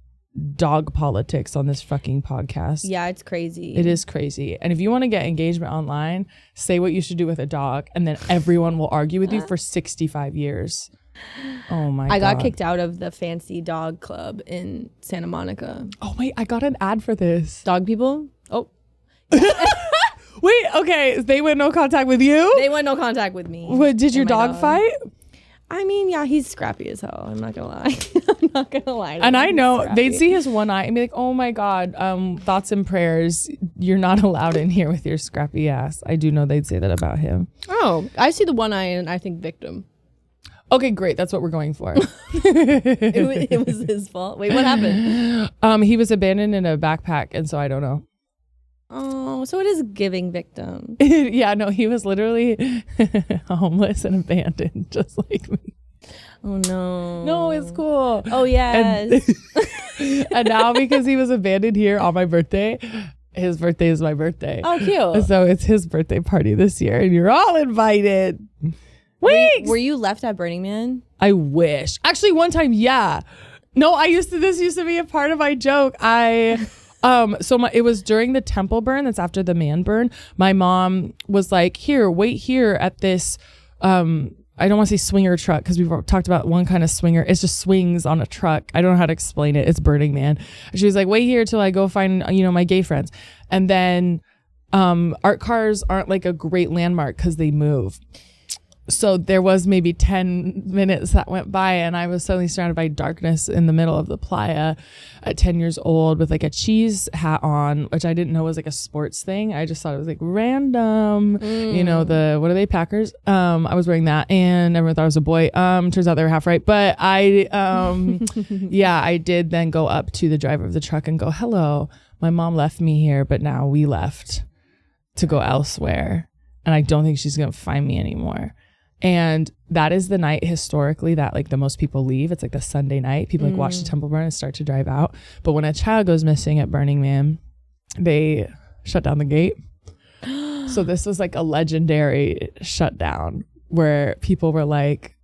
S1: dog politics on this fucking podcast.
S4: Yeah, it's crazy.
S1: It is crazy. And if you want to get engagement online, say what you should do with a dog, and then everyone will argue with you for 65 years. Oh my God.
S4: I got kicked out of the fancy dog club in Santa Monica.
S1: Oh wait, I got an ad for this.
S4: Dog people? Oh.
S1: Wait, okay. They went no contact with you?
S4: They went no contact with me.
S1: What, did your dog fight?
S4: I mean, yeah, he's scrappy as hell. I'm not gonna lie.
S1: And I know they'd see his one eye and be like, oh my God, thoughts and prayers. You're not allowed in here with your scrappy ass. I do know they'd say that about him.
S4: Oh, I see the one eye and I think victim.
S1: Okay, great. That's what we're going for.
S4: It was his fault. Wait, what happened?
S1: He was abandoned in a backpack. And so I don't know.
S4: Oh, so it is giving victim.
S1: Yeah, no, he was literally homeless and abandoned, just like me.
S4: Oh, no.
S1: No, it's cool.
S4: Oh, yes.
S1: And now because he was abandoned here on my birthday, his birthday is my birthday.
S4: Oh, cute.
S1: So it's his birthday party this year, and you're all invited.
S4: Were you left at Burning Man?
S1: I wish. Actually, one time, yeah. No, this used to be a part of my joke. It was during the temple burn. That's after the man burn. My mom was like, wait here at this, I don't want to say swinger truck because we've talked about one kind of swinger. It's just swings on a truck. I don't know how to explain it. It's Burning Man. She was like, wait here till I go find, my gay friends. And then art cars aren't like a great landmark because they move. so there was maybe 10 minutes that went by and I was suddenly surrounded by darkness in the middle of the playa at 10 years old with like a cheese hat on, which I didn't know was like a sports thing. I just thought it was like random, you know, what are they, Packers? I was wearing that and everyone thought I was a boy. Turns out they were half right. But I did then go up to the driver of the truck and go, hello, my mom left me here, but now we left to go elsewhere. And I don't think she's going to find me anymore. And that is the night historically that like the most people leave. It's like the Sunday night. People like watch the temple burn and start to drive out. But when a child goes missing at Burning Man, they shut down the gate. So this was like a legendary shutdown where people were like,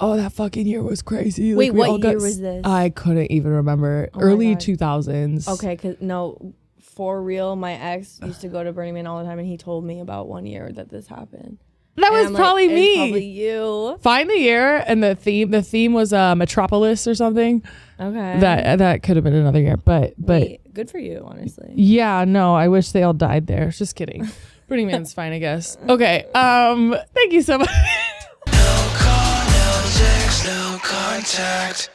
S1: oh, that fucking year was crazy.
S4: Wait,
S1: like,
S4: what year was this?
S1: I couldn't even remember. Early 2000s.
S4: Okay, because no, for real, my ex used to go to Burning Man all the time and he told me about one year that this happened.
S1: That was probably
S4: like,
S1: me.
S4: Probably you. Find
S1: the year and the theme. The theme was Metropolis or something.
S4: Okay.
S1: That could have been another year, but
S4: wait, good for you, honestly.
S1: Yeah, no, I wish they all died there. Just kidding. Burning Man's fine, I guess. Okay. Thank you so much.
S5: No call, no text, no contact.